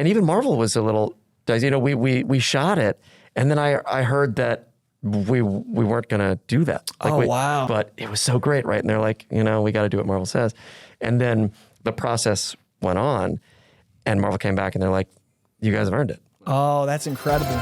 And even Marvel was a little, you know, we shot it, and then I heard that we weren't gonna do that. Like wow! But it was so great, right? And they're like, you know, we got to do what Marvel says. And then the process went on, and Marvel came back, and they're like, you guys have earned it. Oh, that's incredible.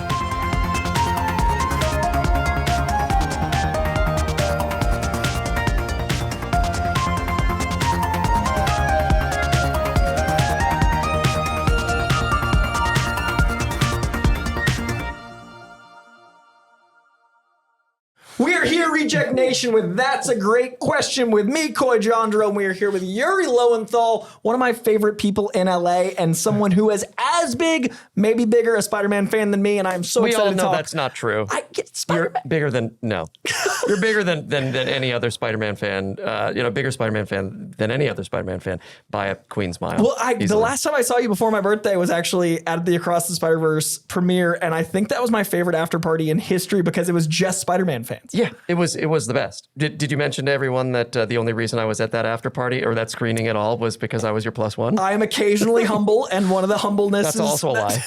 We are here, Reject Nation, with That's a Great Question with me, Coy Jandreau, and we are here with Yuri Lowenthal, one of my favorite people in LA, and someone who is as big, maybe bigger, a Spider-Man fan than me, and I'm so excited to talk. We all know that's not true. I get Spider-Man. You're bigger than, no. You're bigger than any other Spider-Man fan, you know, bigger Spider-Man fan than any other Spider-Man fan by a Queen's mile. Well, the last time I saw you before my birthday was actually at the Across the Spider-Verse premiere, and I think that was my favorite after party in history because it was just Spider-Man fans. Yeah, it was the best. Did you mention to everyone that the only reason I was at that after party or that screening at all was because I was your +1? I am occasionally humble, and one of the humbleness That's is... also a lie.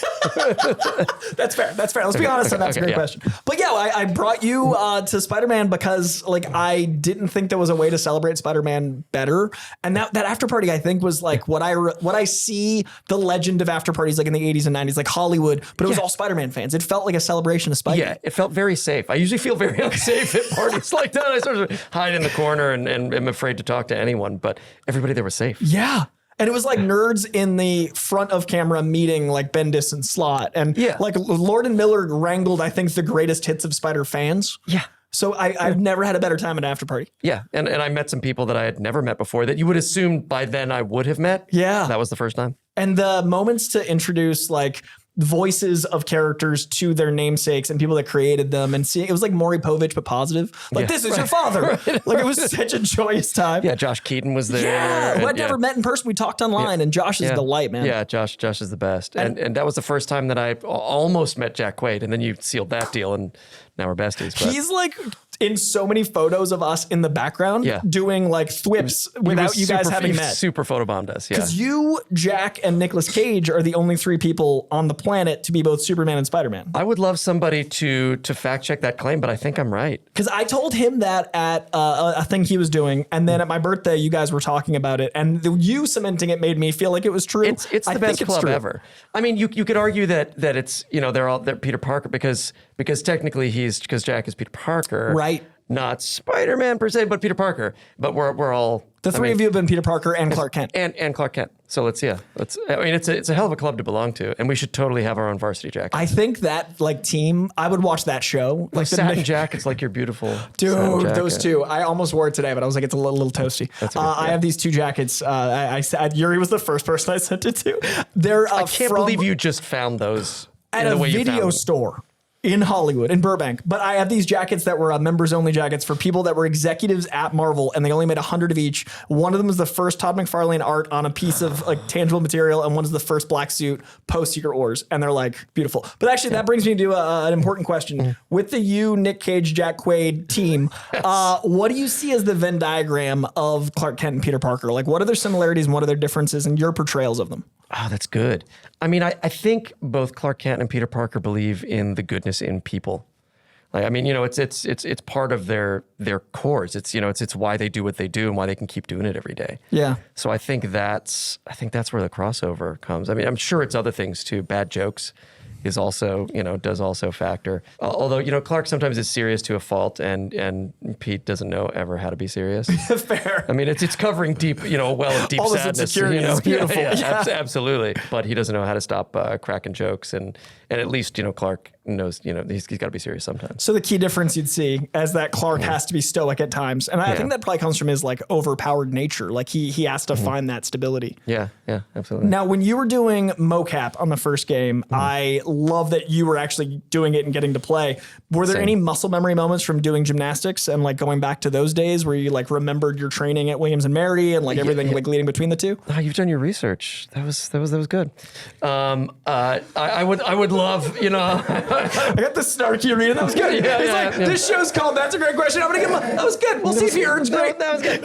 That's fair. Let's be honest, and that's a great question. But yeah, I brought you to Spider-Man because like I didn't think there was a way to celebrate Spider-Man better, and that after party I think was like what I see the legend of after parties like in the 80s and 90s, like Hollywood, but it was all Spider-Man fans. It felt like a celebration of Spidey. Yeah, it felt very safe. I usually feel very unsafe at parties like that. I sort of hide in the corner and am afraid to talk to anyone, but everybody there was safe. Yeah. And it was like nerds in the front of camera meeting like Bendis and Slott. And like Lord and Miller wrangled, I think, the greatest hits of Spider fans. Yeah. So I've never had a better time at an after party. Yeah. And I met some people that I had never met before that you would assume by then I would have met. Yeah. That was the first time. And the moments to introduce like voices of characters to their namesakes and people that created them, and seeing it was like Maury Povich but positive, like this is your father. Like it was such a joyous time. Yeah, Josh Keaton was there. Yeah, who I'd never met in person. We talked online, and Josh is a delight, man. Yeah, Josh is the best. And that was the first time that I almost met Jack Quaid, and then you sealed that deal, and now we're besties. But he's like in so many photos of us in the background doing like thwips without you guys having met. Super photobombed us, yeah. Because you, Jack, and Nicolas Cage are the only three people on the planet to be both Superman and Spider-Man. I would love somebody to fact check that claim, but I think I'm right. Because I told him that at a thing he was doing, and then at my birthday, you guys were talking about it, and you cementing it made me feel like it was true. It's the best club ever. I mean, you could argue that it's, you know, they're Peter Parker because technically because Jack is Peter Parker, right? Not Spider-Man per se, but Peter Parker. But we're all the three of you have been Peter Parker and Clark Kent and Clark Kent. So let's. I mean, it's a hell of a club to belong to, and we should totally have our own varsity jacket. I think that like team, I would watch that show. Like satin jackets, like your beautiful dude. Those two, I almost wore it today, but I was like, it's a little toasty. I have these two jackets. I Yuri was the first person I sent it to. They're I can't believe you just found those at a video store in Hollywood, in Burbank. But I have these jackets that were members only jackets for people that were executives at Marvel, and they only made 100 of each. One of them was the first Todd McFarlane art on a piece of like tangible material, and one is the first black suit post Secret Wars, and they're like beautiful. But actually, that brings me to an important question. With the Nick Cage, Jack Quaid team, what do you see as the Venn diagram of Clark Kent and Peter Parker? Like, what are their similarities and what are their differences, and your portrayals of them? Oh, that's good. I mean, I think both Clark Kent and Peter Parker believe in the goodness in people. Like, I mean, you know, it's part of their cores. It's, you know, it's why they do what they do and why they can keep doing it every day. Yeah. So I think that's where the crossover comes. I mean, I'm sure it's other things too. Bad jokes is also, you know, does also factor. Although, you know, Clark sometimes is serious to a fault, and Pete doesn't know ever how to be serious. Fair. I mean, it's covering deep, you know, a well of deep all sadness. You know? Is beautiful. Yeah. Absolutely. But he doesn't know how to stop cracking jokes, and at least, you know, Clark knows, you know, he's got to be serious sometimes. So the key difference you'd see as that Clark has to be stoic at times, and I think that probably comes from his like overpowered nature. Like he has to find that stability. Yeah, absolutely. Now, when you were doing mocap on the first game, I love that you were actually doing it and getting to play. Were there any muscle memory moments from doing gymnastics and like going back to those days where you like remembered your training at Williams and Mary and like everything like leading between the two? Oh, you've done your research. That was good. I would love, you know. I got the snarky reading. That was good. This show's called That's a Great Question. I'm gonna give him that was good. We'll see if he earns great. That was good.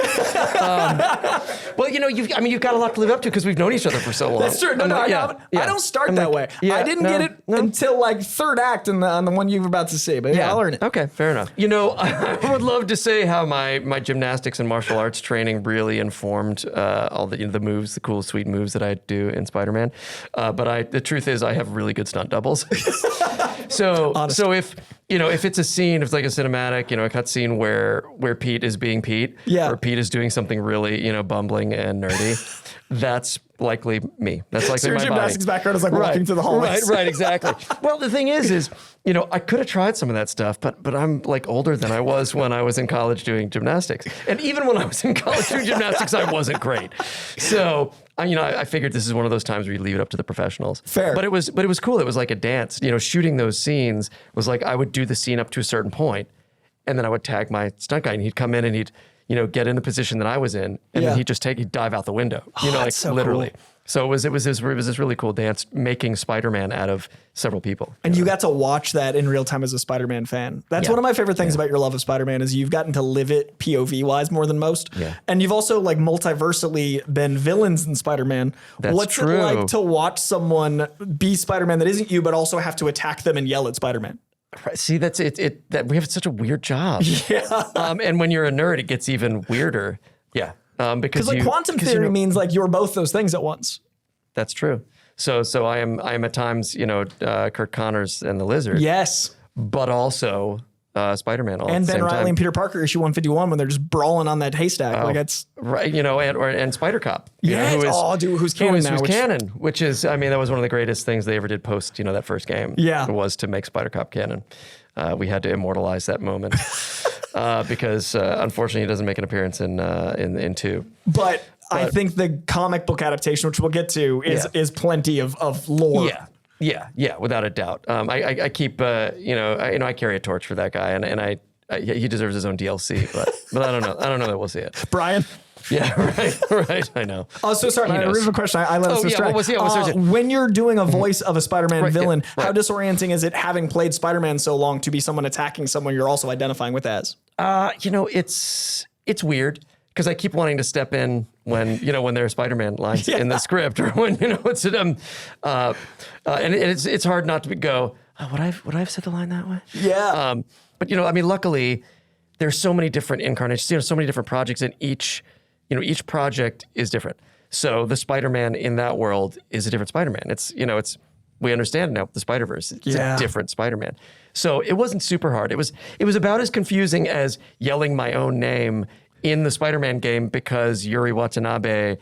Well, you know, you've got a lot to live up to because we've known each other for so long. That's true. I don't start that way. I didn't get it until like third act on the one you were about to see, but I'll learn it. Okay, fair enough. You know, I would love to say how my gymnastics and martial arts training really informed all the moves, the cool, sweet moves that I do in Spider-Man. But the truth is, I have really good stunt doubles. So if it's a scene, if it's like a cinematic, a cut scene where Pete is being Pete, or Pete is doing something really, bumbling and nerdy, that's likely me. That's likely so your my gymnastics body. background is like walking through the hallways. Right, exactly. Well, the thing is, I could have tried some of that stuff, but I'm like older than I was when I was in college doing gymnastics. And even when I was in college doing gymnastics, I wasn't great. So, I figured this is one of those times where you leave it up to the professionals. Fair. But it was cool. It was like a dance. Shooting those scenes was like I would do the scene up to a certain point, and then I would tag my stunt guy, and he'd come in and he'd get in the position that I was in, and then he'd dive out the window. Like so literally. Cool. So it was this really cool dance making Spider-Man out of several people. And you got to watch that in real time as a Spider-Man fan. That's one of my favorite things about your love of Spider-Man is you've gotten to live it POV wise more than most. Yeah. And you've also like multiversally been villains in Spider-Man. What's true. it like to watch someone be Spider-Man that isn't you, but also have to attack them and yell at Spider-Man? See, that's it. That we have such a weird job. Yeah. And when you're a nerd, it gets even weirder. Yeah. Because like quantum theory means like you're both those things at once. That's true. So I am at times, Kurt Connors and the Lizard. Yes. But also Spider-Man all and at the Ben same Reilly time. and Peter Parker issue 151 when they're just brawling on that haystack. Like it's right, and Spider Cop. Yeah. Who's canon now? Who's canon, which is, that was one of the greatest things they ever did post, that first game. Yeah. Was to make Spider Cop canon. We had to immortalize that moment because unfortunately he doesn't make an appearance in 2. But I think the comic book adaptation, which we'll get to, is plenty of lore. Yeah, without a doubt. I keep, I carry a torch for that guy, and he deserves his own DLC, but I don't know that we'll see it. Brian. Yeah, right. I know. Oh, so sorry. My original question. I let us distract. When you're doing a voice of a Spider-Man villain, how disorienting is it having played Spider-Man so long to be someone attacking someone you're also identifying with as? It's weird. Because I keep wanting to step in when there are Spider-Man lines in the script, or when it's and it's hard not to go. Oh, would I have said the line that way? Yeah. But luckily, there's so many different incarnations. So many different projects, and each project is different. So the Spider-Man in that world is a different Spider-Man. It's we understand now the Spider-Verse. It's a different Spider-Man. So it wasn't super hard. It was about as confusing as yelling my own name in the Spider-Man game because Yuri Watanabe,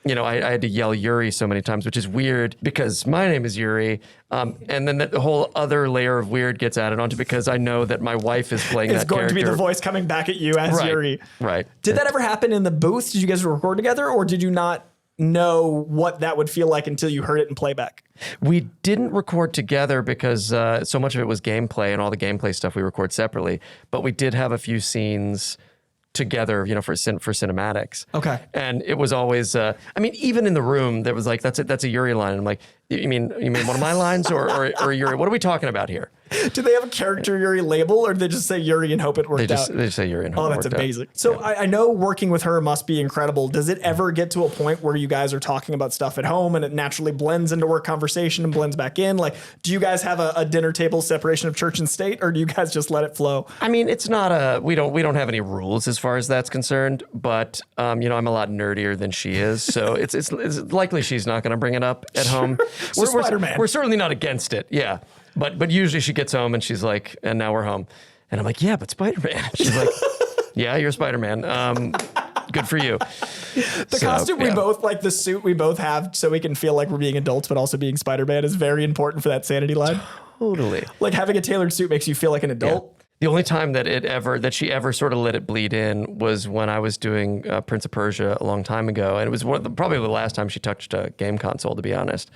I had to yell Yuri so many times, which is weird because my name is Yuri. And then the whole other layer of weird gets added onto because I know that my wife is playing that character. It's going to be the voice coming back at you as Yuri. Right. Did that ever happen in the booth? Did you guys record together, or did you not know what that would feel like until you heard it in playback? We didn't record together because so much of it was gameplay, and all the gameplay stuff we record separately. But we did have a few scenes together, for cinematics. Okay. And it was always, even in the room, there was like, that's a Yuri line. And I'm like, you mean one of my lines or Yuri? What are we talking about here? Do they have a character Yuri label, or do they just say Yuri and hope it worked out? They just say Yuri and hope it worked out. Oh, that's amazing. So I know working with her must be incredible. Does it ever get to a point where you guys are talking about stuff at home and it naturally blends into work conversation and blends back in? Like, do you guys have a dinner table separation of church and state, or do you guys just let it flow? It's not we don't have any rules as far as that's concerned, but I'm a lot nerdier than she is. So it's likely she's not going to bring it up at home. So Spider-Man. We're certainly not against it. Yeah. But usually she gets home and she's like, and now we're home. And I'm like, yeah, but Spider-Man. She's like, yeah, you're Spider-Man. Good for you. The costume we both, like the suit we both have so we can feel like we're being adults but also being Spider-Man is very important for that sanity line. Totally. Like having a tailored suit makes you feel like an adult. Yeah. The only time that she ever sort of let it bleed in was when I was doing Prince of Persia a long time ago, and it was probably the last time she touched a game console, to be honest.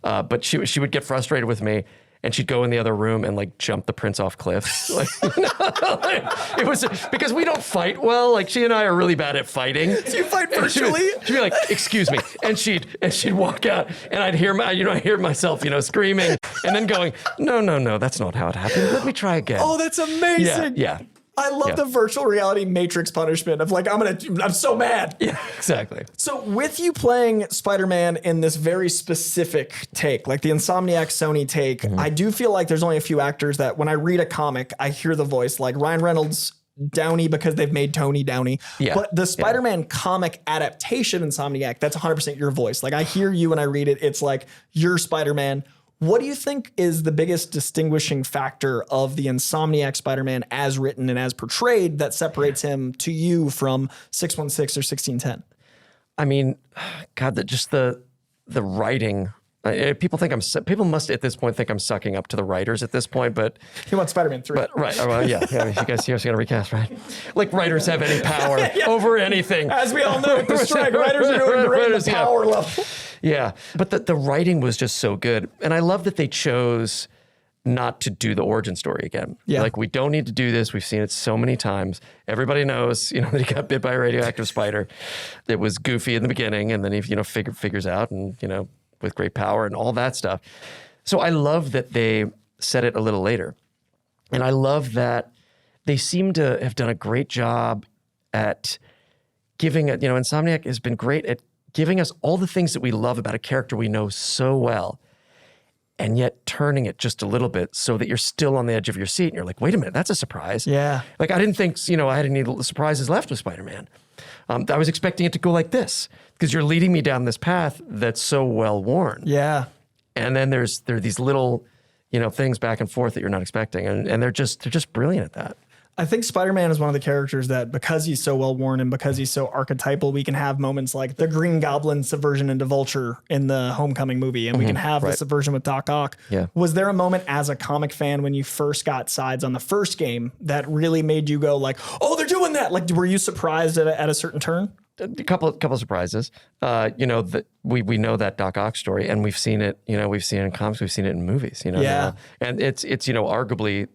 But she would get frustrated with me, and she'd go in the other room and like jump the prince off cliffs. Like, it was because we don't fight well. Like she and I are really bad at fighting. So you fight virtually? She'd be like, "Excuse me," and she'd walk out, and I'd hear I hear myself, screaming, and then going, "No, that's not how it happened. Let me try again." Oh, that's amazing. Yeah. I love the virtual reality Matrix punishment of like, I'm so mad. Yeah, exactly. So with you playing Spider-Man in this very specific take, like the Insomniac Sony take, I do feel like there's only a few actors that when I read a comic, I hear the voice, like Ryan Reynolds, Downey, because they've made Tony Downey. Yeah. But the Spider-Man comic adaptation Insomniac, that's 100% your voice. Like I hear you when I read it, it's like you're Spider-Man. What do you think is the biggest distinguishing factor of the Insomniac Spider-Man as written and as portrayed that separates him to you from 616 or 1610? I mean, God, the writing. People must at this point think I'm sucking up to the writers at this point, but He wants Spider-Man 3. But right, well, yeah. You guys are gonna recast, right? Like writers have any power over anything. As we all know, at the strike, writers are going to raise the power level. Yeah, but the writing was just so good, and I love that they chose not to do the origin story again. Yeah. Like we don't need to do this. We've seen it so many times. Everybody knows, that he got bit by a radioactive spider. It was goofy in the beginning, and then he, figures out, and with great power and all that stuff. So I love that they said it a little later, and I love that they seem to have done a great job at giving it. Insomniac has been great at giving us all the things that we love about a character we know so well, and yet turning it just a little bit so that you're still on the edge of your seat and you're like, wait a minute, that's a surprise. Yeah. Like I didn't think, I had any surprises left with Spider-Man. I was expecting it to go like this because you're leading me down this path that's so well worn. Yeah. And then there are these little, things back and forth that you're not expecting. And they're just brilliant at that. I think Spider-Man is one of the characters that because he's so well worn and because he's so archetypal, we can have moments like the Green Goblin subversion into Vulture in the Homecoming movie, and we can have the subversion with Doc Ock. Yeah. Was there a moment as a comic fan when you first got sides on the first game that really made you go like, oh, they're doing that? Like, were you surprised at a certain turn? A couple surprises. That we know that Doc Ock story, and we've seen it. We've seen it in comics, we've seen it in movies. Yeah. And it's arguably,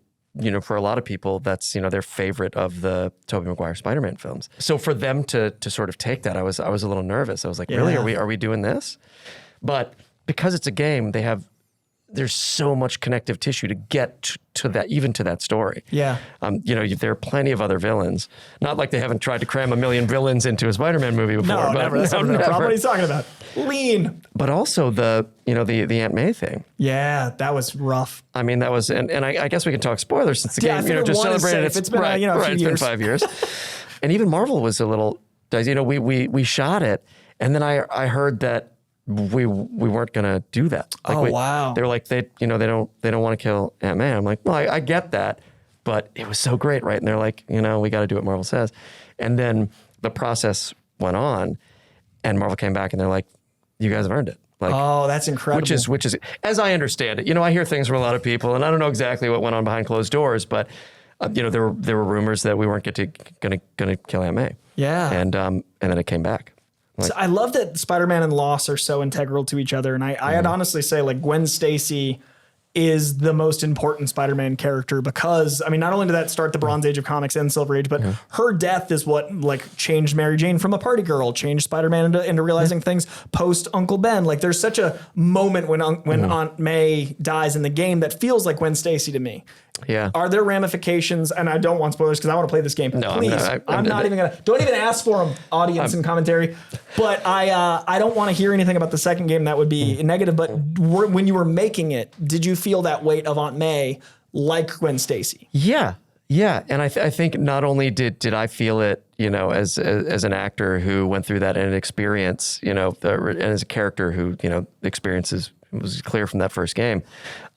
for a lot of people, that's, their favorite of the Tobey Maguire Spider-Man films. So for them to sort of take that, I was a little nervous. I was like, really, are we doing this? But because it's a game, there's so much connective tissue to get to that, even to that story. Yeah. There are plenty of other villains. Not like they haven't tried to cram a million villains into a Spider-Man movie before. No, but never. That's not the problem. What are you talking about? Lean. But also the Aunt May thing. Yeah, that was rough. I mean, that was, and I guess we can talk spoilers since the game, just celebrated. It's been, a few it's years. been 5 years. And even Marvel was a little, we shot it. And then I heard that we weren't going to do that. Like wow. They were like, they don't want to kill Aunt May. I'm like, well, I get that, but it was so great, right? And they're like, we got to do what Marvel says. And then the process went on, and Marvel came back and they're like, you guys have earned it. Like, oh, that's incredible. Which is, as I understand it, I hear things from a lot of people, and I don't know exactly what went on behind closed doors, but there were rumors that we weren't gonna kill Aunt May. Yeah. And then it came back. So I love that Spider-Man and Loss are so integral to each other. And I'd honestly say like Gwen Stacy is the most important Spider-Man character because, I mean, not only did that start the Bronze Age of comics and Silver Age, but her death is what like changed Mary Jane from a party girl, changed Spider-Man into realizing things post Uncle Ben. Like there's such a moment when Aunt May dies in the game that feels like Gwen Stacy to me. Yeah. Are there ramifications? And I don't want spoilers because I want to play this game. No, please. I'm not even gonna. Don't even ask for them, audience and commentary. But I don't want to hear anything about the second game that would be negative. But when you were making it, did you feel that weight of Aunt May like Gwen Stacy? Yeah. And I think not only did I feel it, as an actor who went through that and an experience, and as a character who, experiences was clear from that first game,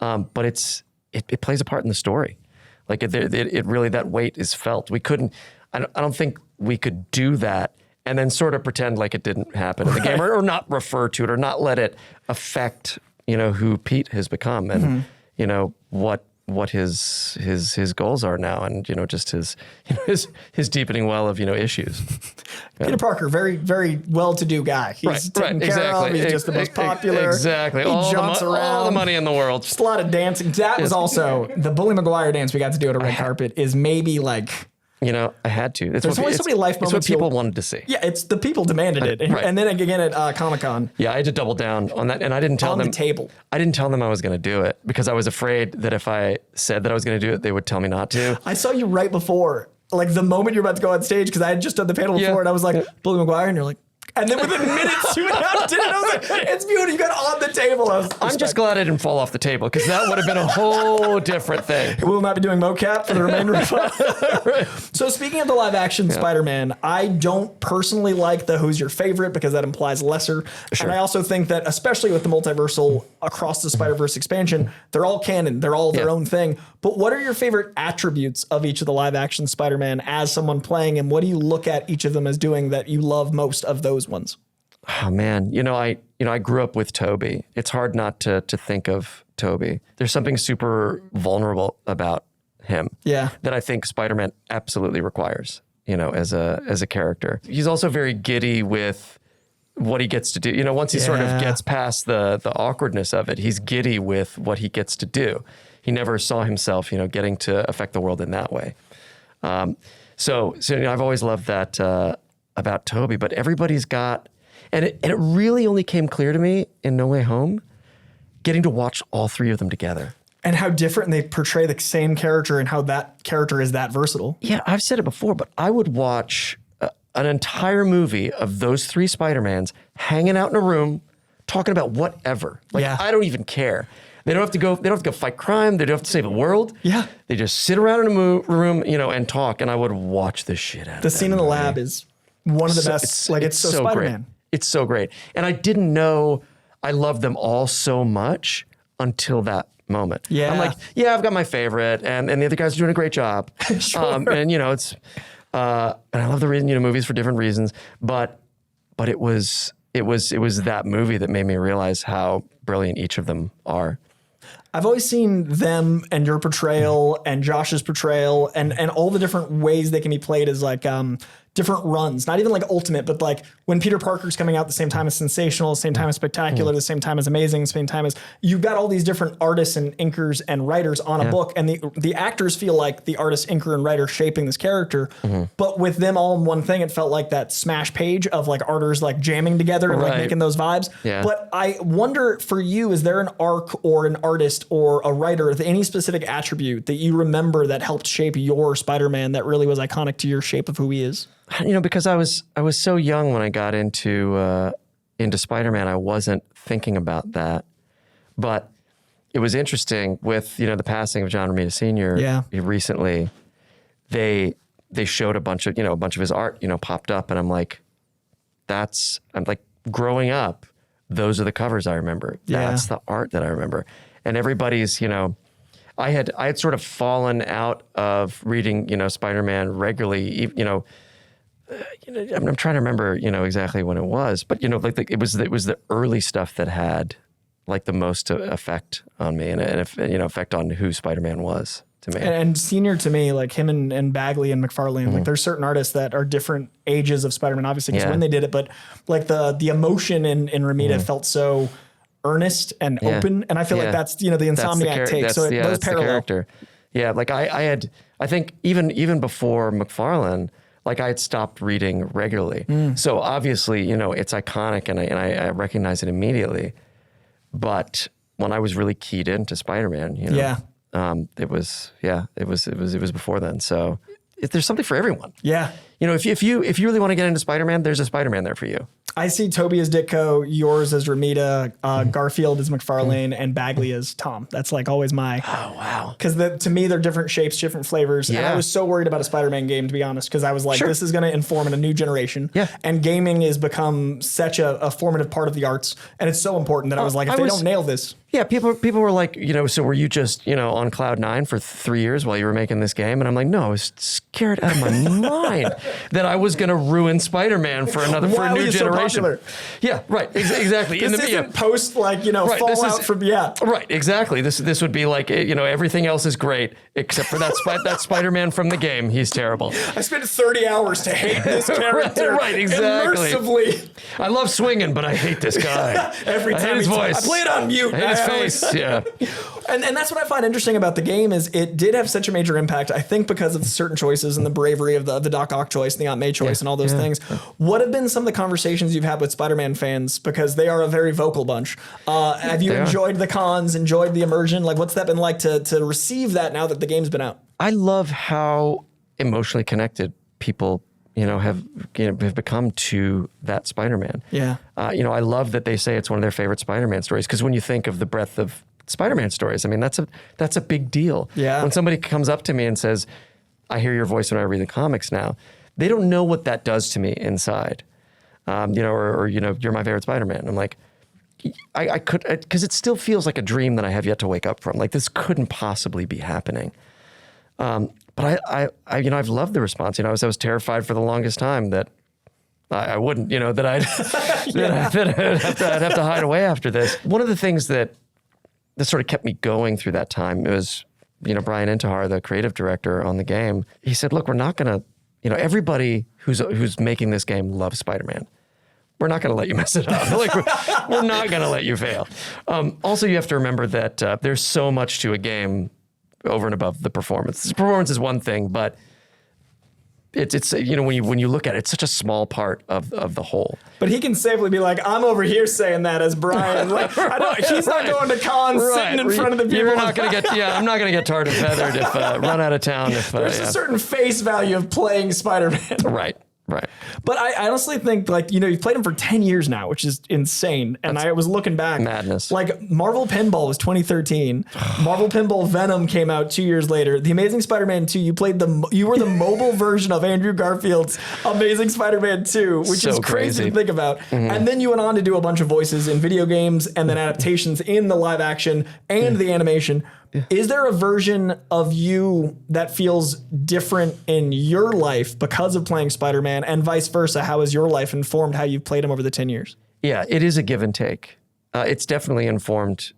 but it plays a part in the story. Like it really, that weight is felt. We couldn't, I don't think we could do that and then sort of pretend like it didn't happen in the game or not refer to it or not let it affect, who Pete has become and, what what his goals are now, and just his deepening well of issues. Peter Parker, very very well-to-do guy. He's taken care of. He's just the most popular. Exactly. He jumps around. All the money in the world. Just a lot of dancing. That was also the Bully Maguire dance we got to do at a red carpet. Is maybe like. I had to. There's only so many life moments. It's what people wanted to see. Yeah, it's the people demanded it. Right. And then again at Comic-Con. Yeah, I had to double down on that, and I didn't tell them. On the table. I didn't tell them I was going to do it because I was afraid that if I said that I was going to do it, they would tell me not to. I saw you right before, like the moment you're about to go on stage, because I had just done the panel before, and I was like, Bully Maguire, and you're like, and then within minutes you announced it, and I was like, it's beautiful. You got on the table. I'm just glad I didn't fall off the table because that would have been a whole different thing. We will not be doing mocap for the remainder of Right. So speaking of the live action Spider-Man, I don't personally like the who's your favorite because that implies lesser. Sure. And I also think that, especially with the multiversal Across the Spider-Verse expansion, they're all canon. They're all their own thing. But what are your favorite attributes of each of the live action Spider-Man as someone playing, and what do you look at each of them as doing that you love most of those ones? Oh man, I grew up with Tobey. It's hard not to think of Tobey. There's something super vulnerable about him. Yeah. That I think Spider-Man absolutely requires, as a character. He's also very giddy with what he gets to do. Once he sort of gets past the awkwardness of it, he's giddy with what he gets to do. He never saw himself, getting to affect the world in that way. So I've always loved that about Tobey, but everybody's got, and it really only came clear to me in No Way Home, getting to watch all three of them together. And how different they portray the same character and how that character is that versatile. Yeah, I've said it before, but I would watch an entire movie of those three Spider-Mans hanging out in a room, talking about whatever. I don't even care. They don't have to go fight crime. They don't have to save the world. Yeah. They just sit around in a room, and talk, and I would watch the shit out of it. The scene in the lab is one of the best. It's so Spider-Man. Great. It's so great. And I didn't know I loved them all so much until that moment. Yeah. I'm like, I've got my favorite, and the other guys are doing a great job. Sure. And it's and I love the reason, movies for different reasons, but it was that movie that made me realize how brilliant each of them are. I've always seen them and your portrayal and Josh's portrayal and all the different ways they can be played as like different runs, not even like ultimate, but like when Peter Parker's coming out the same time as Sensational, the same time as Spectacular, the same time as Amazing, the same time as you've got all these different artists and inkers and writers on a book, and the actors feel like the artist, inker, and writer shaping this character. But with them all in one thing, it felt like that smash page of like artists like jamming together and like making those vibes. Yeah. But I wonder for you, is there an arc or an artist or a writer, any specific attribute that you remember that helped shape your Spider-Man that really was iconic to your shape of who he is? Because I was so young when I got into Spider-Man, I wasn't thinking about that. But it was interesting with, the passing of John Romita Sr. Recently. They showed a bunch of his art, popped up, and I'm like, growing up, those are the covers I remember. That's the art that I remember. And everybody's, I had sort of fallen out of reading, Spider-Man regularly, I'm trying to remember, exactly when it was, but it was the early stuff that had like the most effect on me and effect on who Spider-Man was to me. And Senior to me, like him and Bagley and McFarlane, like there's certain artists that are different ages of Spider-Man, obviously, because when they did it, but like the emotion in Ramita felt so earnest and open, and I feel like that's the Insomniac take. So those parallel. The character. Yeah, like I think even before McFarlane, like I had stopped reading regularly. So obviously, it's iconic and I recognize it immediately. But when I was really keyed into Spider-Man, it was before then. So there's something for everyone. Yeah. If you really want to get into Spider-Man, there's a Spider-Man there for you. I see Tobey as Ditko, yours as Ramita, Garfield as McFarlane, and Bagley as Tom. That's like always my... Oh, wow. Because to me, they're different shapes, different flavors. Yeah. And I was so worried about a Spider-Man game, to be honest, because I was like, this is going to inform in a new generation. Yeah. And gaming has become such a formative part of the arts. And it's so important that I was like, if they don't nail this... Yeah, people were like, so were you just, on cloud 9 for 3 years while you were making this game? And I'm like, no, I was scared out of my mind that I was going to ruin Spider-Man for a new generation. popular. Yeah, right. Exactly. This isn't post like, Right, this fallout is- from, Right, exactly. This would be like, everything else is great except for that Spider-Man from the game. He's terrible. I spent 30 hours to hate this character. Right, exactly. Immersively. I love swinging, but I hate this guy. Every I time hate his voice. I play it on mute. I hate his now. face. Yeah. And that's what I find interesting about the game is it did have such a major impact, I think, because of certain choices and the bravery of the Doc Ock choice and the Aunt May choice and all those things. What have been some of the conversations you've had with Spider-Man fans? Because they are a very vocal bunch. Have you enjoyed the cons, enjoyed the immersion? Like, what's that been like to receive that now that the game's been out? I love how emotionally connected people have become to that Spider-Man. Yeah. I love that they say it's one of their favorite Spider-Man stories because when you think of the breadth of Spider-Man stories, I mean that's a big deal. Yeah. When somebody comes up to me and says, "I hear your voice when I read the comics now," they don't know what that does to me inside. Or you're my favorite Spider-Man. I'm like, I could because it still feels like a dream that I have yet to wake up from. Like this couldn't possibly be happening. But I've loved the response. I was terrified for the longest time that I wouldn't, that I'd have to hide away after this. One of the things that sort of kept me going through that time was, Brian Intihar, the creative director on the game. He said, "Look, we're not gonna, everybody who's making this game loves Spider-Man. We're not going to let you mess it up. Like we're not going to let you fail." Also, you have to remember that there's so much to a game over and above the performance. The performance is one thing, but it's when you look at it, it's such a small part of the whole. But he can safely be like, "I'm over here saying that as Brian." Like, he's not going to cons sitting in front of the people. You're not going to get. Yeah, I'm not going to get tarred and feathered if run out of town. If there's a certain face value of playing Spider-Man. Right. But I honestly think, like, you've played him for 10 years now, which is insane. And I was looking back. Madness. Like, Marvel Pinball was 2013. Marvel Pinball Venom came out 2 years later. The Amazing Spider-Man 2, you were the mobile version of Andrew Garfield's Amazing Spider-Man 2, which So is crazy to think about. Mm-hmm. And then you went on to do a bunch of voices in video games and then adaptations in the live action and the animation. Yeah. Is there a version of you that feels different in your life because of playing Spider-Man, and vice versa? How has your life informed how you've played him over the 10 years? Yeah, it is a give and take. It's definitely informed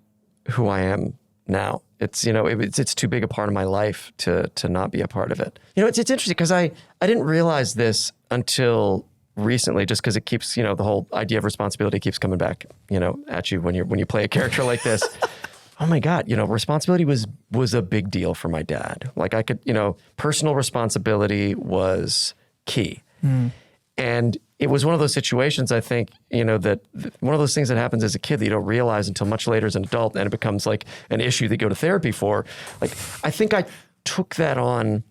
who I am now. It's it's too big a part of my life to not be a part of it. It's interesting because I didn't realize this until recently, just because it keeps the whole idea of responsibility keeps coming back at you when you play a character like this. Oh my God, responsibility was a big deal for my dad. Like I could, personal responsibility was key. And it was one of those situations, I think, that one of those things that happens as a kid that you don't realize until much later as an adult, and it becomes like an issue that you go to therapy for. Like, I think I took that on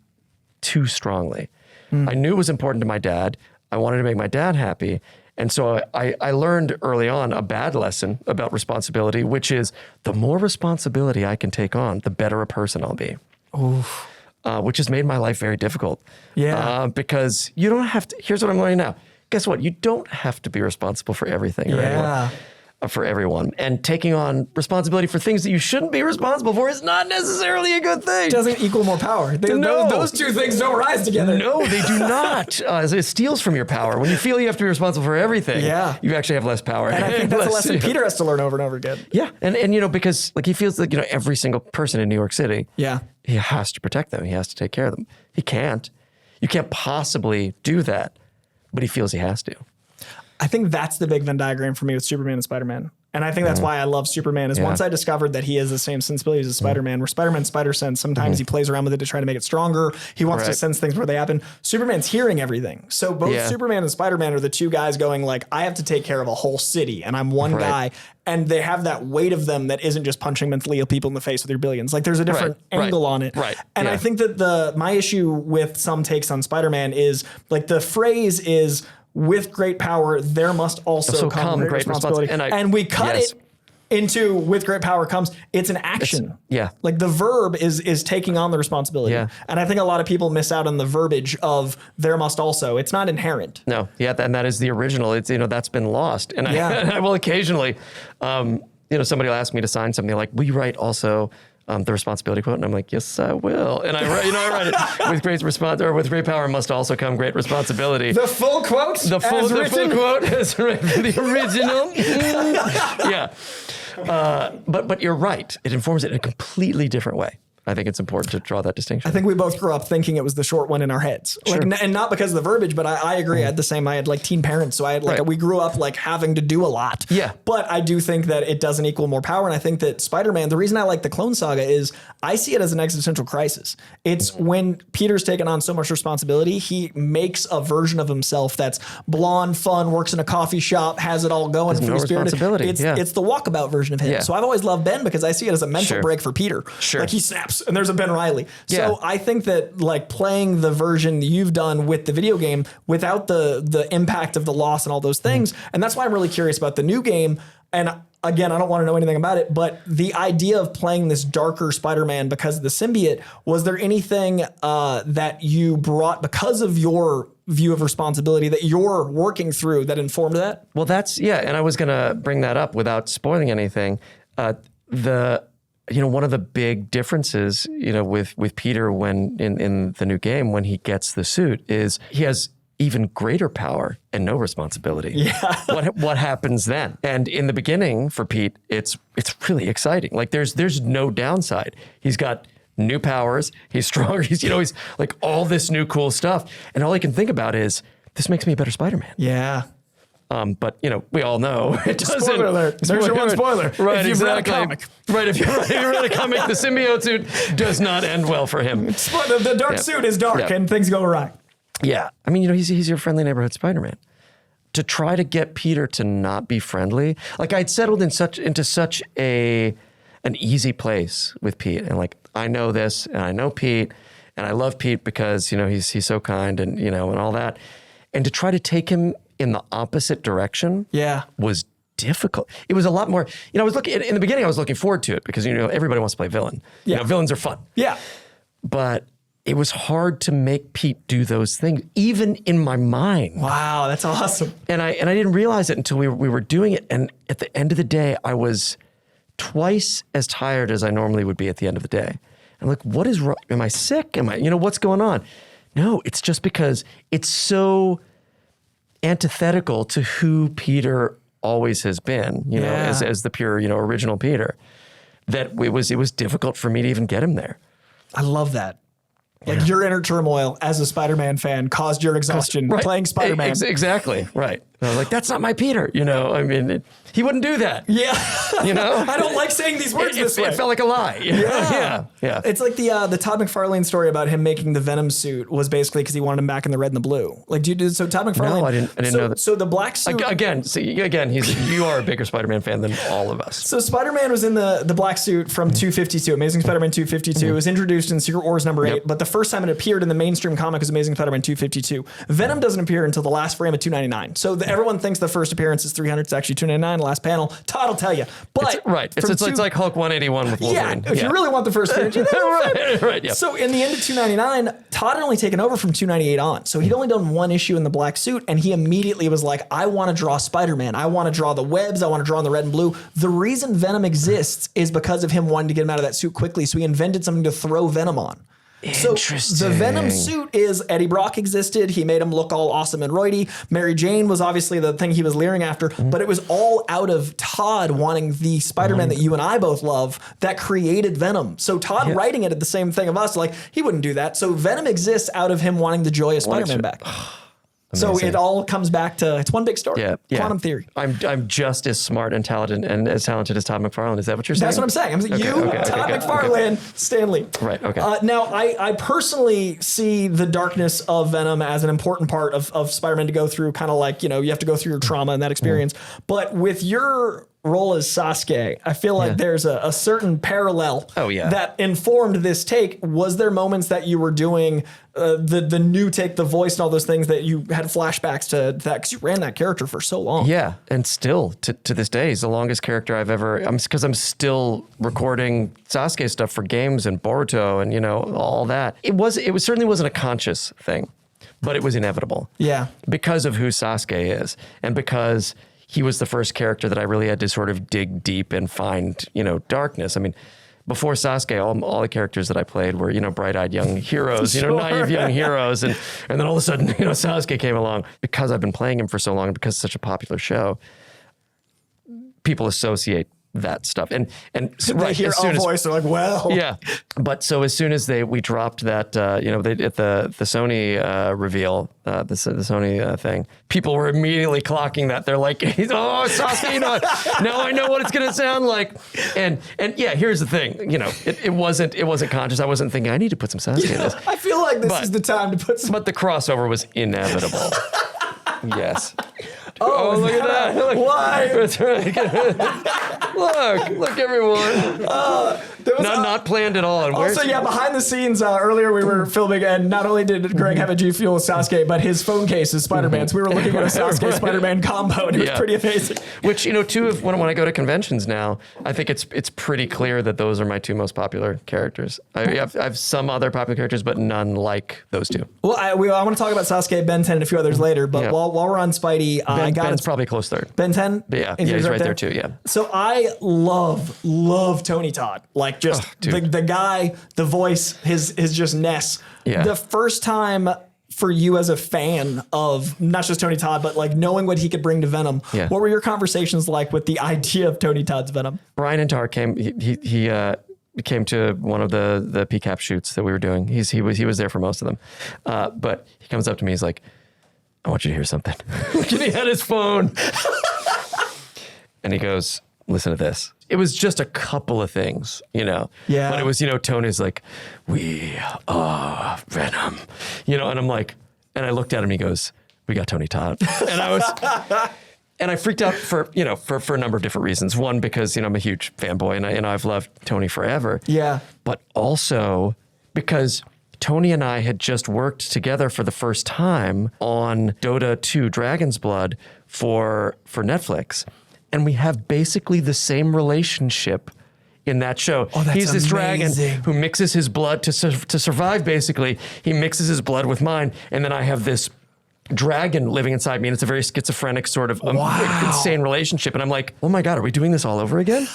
too strongly. I knew it was important to my dad. I wanted to make my dad happy. And so I learned early on a bad lesson about responsibility, which is the more responsibility I can take on, the better a person I'll be. Which has made my life very difficult. Yeah. Because you don't have to, here's what I'm learning now. Guess what? You don't have to be responsible for everything or anyone. For everyone. And taking on responsibility for things that you shouldn't be responsible for is not necessarily a good thing. It doesn't equal more power. Those two things don't rise together. No, they do not. It steals from your power. When you feel you have to be responsible for everything, you actually have less power. And I think that's a lesson Peter has to learn over and over again. Yeah. And because like he feels like, every single person in New York City, he has to protect them. He has to take care of them. He can't. You can't possibly do that, but he feels he has to. I think that's the big Venn diagram for me with Superman and Spider-Man. And I think that's why I love Superman is once I discovered that he has the same sensibilities as Spider-Man, where Spider-Man's spider sense, sometimes he plays around with it to try to make it stronger. He wants to sense things where they happen. Superman's hearing everything. So both Superman and Spider-Man are the two guys going like, I have to take care of a whole city and I'm one guy. And they have that weight of them that isn't just punching mentally ill people in the face with your billions. Like there's a different angle on it. And I think that my issue with some takes on Spider-Man is like the phrase is, with great power, there must also come great responsibility. And we cut it into with great power comes, it's an action. Like the verb is taking on the responsibility. And I think a lot of people miss out on the verbiage of there must also. It's not inherent. No. And that is the original. It's, that's been lost. And I will occasionally, somebody will ask me to sign something like, will you write also the responsibility quote, and I'm like, yes, I will. And I write it with great power must also come great responsibility. The full quote, the full quote is the original. Yeah, but you're right. It informs it in a completely different way. I think it's important to draw that distinction. I think we both grew up thinking it was the short one in our heads. Like, and not because of the verbiage, but I agree. I had the same, I had like teen parents. So I had like, we grew up like having to do a lot. Yeah. But I do think that it doesn't equal more power. And I think that Spider-Man, the reason I like the Clone Saga is I see it as an existential crisis. It's when Peter's taken on so much responsibility, he makes a version of himself that's blonde, fun, works in a coffee shop, has it all going. No responsibility. It's the walkabout version of him. Yeah. So I've always loved Ben because I see it as a mental break for Peter. Sure. Like he snaps and there's a Ben Riley. Yeah. So I think that like playing the version you've done with the video game without the impact of the loss and all those things, and that's why I'm really curious about the new game. And again, I don't want to know anything about it, but the idea of playing this darker Spider-Man because of the symbiote, was there anything that you brought because of your view of responsibility that you're working through that informed that? Well, and I was going to bring that up without spoiling anything. One of the big differences, with Peter when in the new game, when he gets the suit, is he has even greater power and no responsibility. Yeah. What happens then? And in the beginning for Pete, it's really exciting. Like there's no downside. He's got new powers. He's stronger. He's like all this new cool stuff. And all he can think about is, this makes me a better Spider-Man. Yeah. But we all know it doesn't. Spoiler alert. There's your one spoiler. Right, if you've read a comic. Right, if you read a comic, the symbiote suit does not end well for him. The dark suit is dark and things go awry. Yeah. I mean, he's your friendly neighborhood Spider-Man. To try to get Peter to not be friendly, like I'd settled into such an easy place with Pete. And like, I know this and I know Pete and I love Pete because, he's so kind and, and all that. And to try to take him in the opposite direction was difficult. It was a lot more, I was looking, in the beginning I was looking forward to it because, everybody wants to play villain. Yeah. Villains are fun. Yeah. But it was hard to make Pete do those things, even in my mind. Wow, that's awesome. And I didn't realize it until we were doing it. And at the end of the day, I was twice as tired as I normally would be at the end of the day. I'm like, what is wrong? Am I sick? What's going on? No, it's just because it's so antithetical to who Peter always has been, as the pure, original Peter, that it was difficult for me to even get him there. I love that. Like your inner turmoil as a Spider-Man fan caused your exhaustion playing Spider-Man. Exactly. Right. I was like, that's not my Peter. He wouldn't do that. Yeah. I don't like saying these words this way. It felt like a lie. Yeah. It's like the Todd McFarlane story about him making the Venom suit was basically because he wanted him back in the red and the blue. Like, so Todd McFarlane. No, I didn't know that. So the black suit. Again, you are a bigger Spider-Man fan than all of us. So Spider-Man was in the black suit from 252, Amazing Spider-Man 252. It was introduced in Secret Wars #8, but the first time it appeared in the mainstream comic was Amazing Spider-Man 252. Venom doesn't appear until the last frame of 299. So everyone thinks the first appearance is 300. It's actually 299, the last panel. Todd will tell you. But it's like Hulk 181 with Wolverine. Yeah, if you really want the first appearance. right. Yeah. So in the end of 299, Todd had only taken over from 298 on. So he'd only done one issue in the black suit, and he immediately was like, I want to draw Spider-Man. I want to draw the webs. I want to draw in the red and blue. The reason Venom exists is because of him wanting to get him out of that suit quickly. So he invented something to throw Venom on. So the Venom suit is Eddie Brock existed. He made him look all awesome and roidy. Mary Jane was obviously the thing he was leering after, but it was all out of Todd wanting the Spider-Man that you and I both love that created Venom. So Todd writing it at the same thing of us, like he wouldn't do that. So Venom exists out of him wanting the joyous Spider-Man back. So it all comes back to, it's one big story. Quantum theory. I'm just as smart and talented as Todd McFarlane. Is that what you're saying? That's what I'm saying. Todd McFarlane, Stan Lee. Right. Okay. Now I personally see the darkness of Venom as an important part of Spider-Man to go through, kind of like, you have to go through your trauma and that experience. But with your role as Sasuke, I feel like there's a certain parallel that informed this take. Was there moments that you were doing the new take, the voice and all those things that you had flashbacks to that because you ran that character for so long? Yeah, and still to this day, he's the longest character I've ever, because I'm still recording Sasuke stuff for games and Boruto and, all that. It certainly wasn't a conscious thing, but it was inevitable. Yeah. Because of who Sasuke is and because he was the first character that I really had to sort of dig deep and find, darkness. I mean, before Sasuke, all the characters that I played were, bright-eyed young heroes, naive young heroes. And then all of a sudden, Sasuke came along. Because I've been playing him for so long and because it's such a popular show, people associate that stuff. And so, They hear a voice, they're like, well. yeah. But so as soon as we dropped that, they at the Sony reveal, the Sony thing, people were immediately clocking that. They're like, oh, Sasuke, now I know what it's gonna sound like. And yeah, here's the thing, it wasn't conscious. I wasn't thinking I need to put some Sasuke in this. I feel like this is the time to put some. But the crossover was inevitable. Yes. Oh, look at that. Look, why? That's right. Look, everyone. Not planned at all. And Also, behind the scenes, earlier we were filming, and not only did Greg have a G Fuel with Sasuke, but his phone case is Spider-Man. So we were looking at a Sasuke Spider-Man combo, and it was pretty amazing. Which, too, when I go to conventions now, I think it's pretty clear that those are my two most popular characters. I have some other popular characters, but none like those two. Well, I want to talk about Sasuke, Ben 10, and a few others later, but while we're on Spidey, Ben's probably close third. Ben 10? Yeah, he's right there too, yeah. So I love Tony Todd. Like, just the guy, the voice, his just ness. Yeah. The first time for you as a fan of not just Tony Todd, but like knowing what he could bring to Venom, what were your conversations like with the idea of Tony Todd's Venom? Brian and Tar came, he came to one of the PCAP shoots that we were doing. He was there for most of them. But he comes up to me, he's like, I want you to hear something. And he had his phone. And he goes, listen to this. It was just a couple of things, Yeah. But it was, Tony's like, we are Venom. And I'm like, and I looked at him and he goes, we got Tony Todd. And I freaked out for a number of different reasons. One, because, I'm a huge fanboy and I've loved Tony forever. Yeah. But also because Tony and I had just worked together for the first time on Dota 2 Dragon's Blood for Netflix. And we have basically the same relationship in that show. Oh, that's He's this amazing. dragon who mixes his blood to survive, basically. He mixes his blood with mine. And then I have this dragon living inside me, and it's a very schizophrenic sort of insane relationship. And I'm like, oh my God, are we doing this all over again?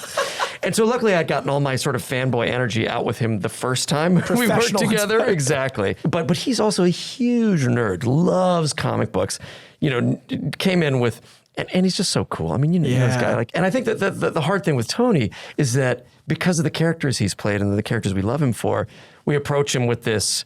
And so luckily I'd gotten all my sort of fanboy energy out with him the first time we worked together. Exactly. But he's also a huge nerd, loves comic books, came in with, and he's just so cool. I mean, you know this guy. And I think that the hard thing with Tony is that because of the characters he's played and the characters we love him for, we approach him with this,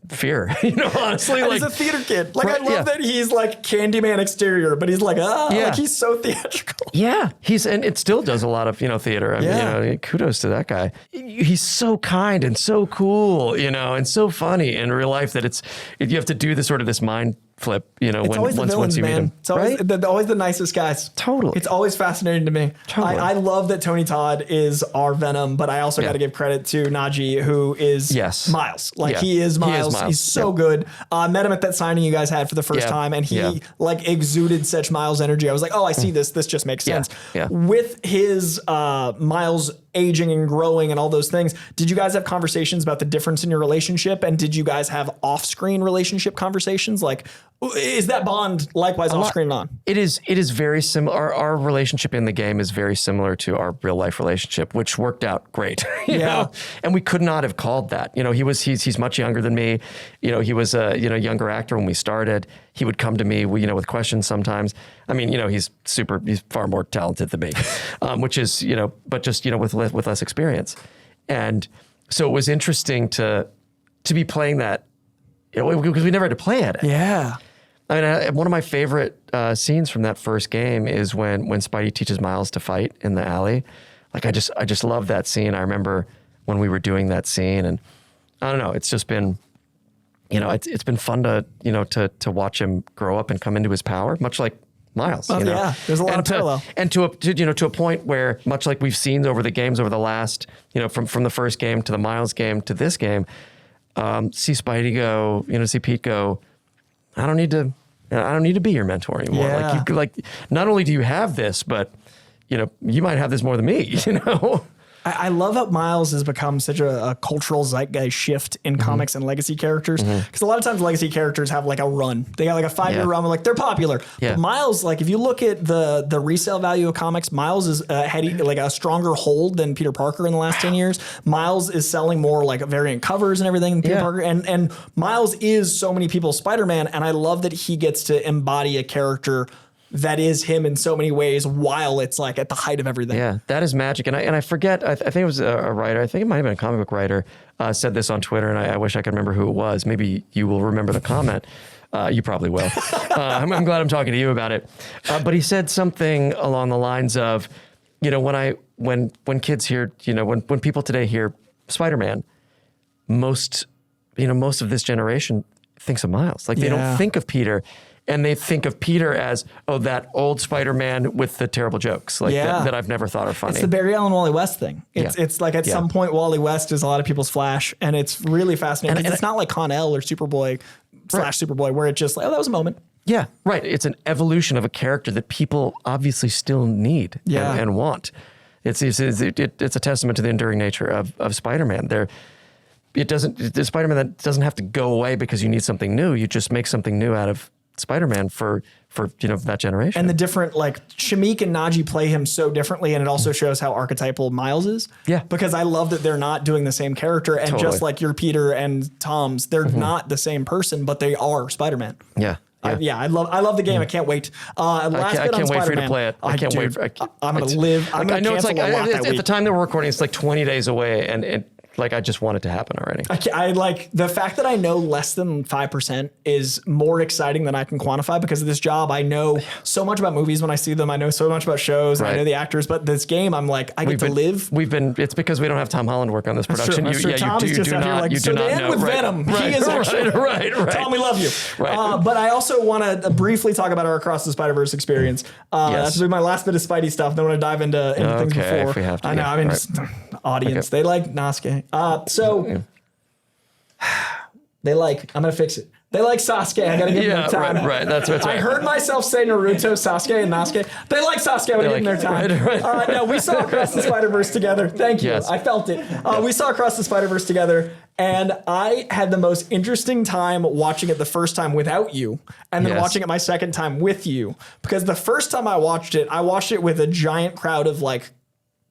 fear. Honestly, and he's a theater kid. Like, I love that he's like Candyman exterior, but he's like, like he's so theatrical. Yeah, and it still does a lot of theater. I mean, kudos to that guy. He's so kind and so cool, and so funny in real life that you have to do this mind flip, once you meet him. It's always, always the nicest guys. Totally. It's always fascinating to me. Totally. I love that Tony Todd is our Venom, but I also got to give credit to Najee, who is Miles. Like, he is Miles. He's so good. Met him at that signing you guys had for the first time, and he like exuded such Miles energy. I was like, oh, I see this. This just makes sense. Yeah. With his Miles aging and growing and all those things, did you guys have conversations about the difference in your relationship? And did you guys have off-screen relationship conversations? Like, is that bond likewise off-screen on? It is very similar. Our relationship in the game is very similar to our real life relationship, which worked out great. You know? And we could not have called that. He's much younger than me. He was a younger actor when we started. He would come to me, with questions sometimes. I mean, he's far more talented than me, which is, but just, with less experience. And so it was interesting to be playing that, because we never had to play at it. Yeah. I mean, one of my favorite scenes from that first game is when Spidey teaches Miles to fight in the alley. Like, I just love that scene. I remember when we were doing that scene, and I don't know, it's just been, it's been fun to watch him grow up and come into his power, much like Miles. Yeah, there's a lot of parallel. And to a point where, much like we've seen over the games over the last, from the first game to the Miles game to this game, see Spidey go, see Pete go, I don't need to be your mentor anymore. Yeah. Like not only do you have this, but you might have this more than me, I love how Miles has become such a cultural zeitgeist shift in comics and legacy characters. Because a lot of times legacy characters have like a run. They got like a 5-year run where like they're popular. Yeah. But Miles, like if you look at the resale value of comics, Miles is had like a stronger hold than Peter Parker in the last 10 years. Miles is selling more like variant covers and everything than Peter Parker. And Miles is so many people's Spider-Man. And I love that he gets to embody a character that is him in so many ways while it's like at the height of everything. Yeah, that is magic. And I forget, I think it was a writer, I think it might have been a comic book writer, said this on Twitter, and I wish I could remember who it was. Maybe you will remember the comment. You probably will. I'm glad I'm talking to you about it. But he said something along the lines of, you know, when kids hear, you know, when people today hear Spider-Man, most of this generation thinks of Miles. Like they don't think of Peter. And they think of Peter as, oh, that old Spider-Man with the terrible jokes, like that I've never thought are funny. It's the Barry Allen Wally West thing. It's like at some point Wally West is a lot of people's Flash, and it's really fascinating. And it's not like Con-El or Superboy slash Superboy, where it's just like, oh, that was a moment. Yeah, right. It's an evolution of a character that people obviously still need and want. It's a testament to the enduring nature of Spider-Man. The Spider-Man that doesn't have to go away because you need something new. You just make something new out of Spider-Man for that generation. And the different, like, Shameik and Najee play him so differently, and it also shows how archetypal Miles is. Yeah. Because I love that they're not doing the same character, and just like your Peter and Tom's, they're not the same person, but they are Spider-Man. Yeah. I love the game. I can't wait. I can't wait for you to play it. I can't wait. I'm going to live. I'm going to cancel a lot that week. At the time that we're recording, it's like 20 days away, and like I just want it to happen already. I like the fact that I know less than 5% is more exciting than I can quantify because of this job. I know so much about movies when I see them. I know so much about shows. I know the actors, but this game, I'm like, I get to live. It's because we don't have Tom Holland work on this production. That's true. Tom's just out here like, so the end with Venom. He is actually right. Tom, we love you. Right. But I also want to briefly talk about our Across the Spider-Verse experience. That's my last bit of Spidey stuff. Then I want to dive into things before. If we have to, I know. I mean, just audience. They like Sasuke. They like, I'm going to fix it. They like Sasuke. I got to give them time. Right. That's right. I heard myself say Naruto, Sasuke, and Sasuke. They like Sasuke. I want to give them their time. Right. No, we saw Across the Spider-Verse together. Thank you. Yes. I felt it. We saw Across the Spider-Verse together, and I had the most interesting time watching it the first time without you, and then watching it my second time with you. Because the first time I watched it with a giant crowd of like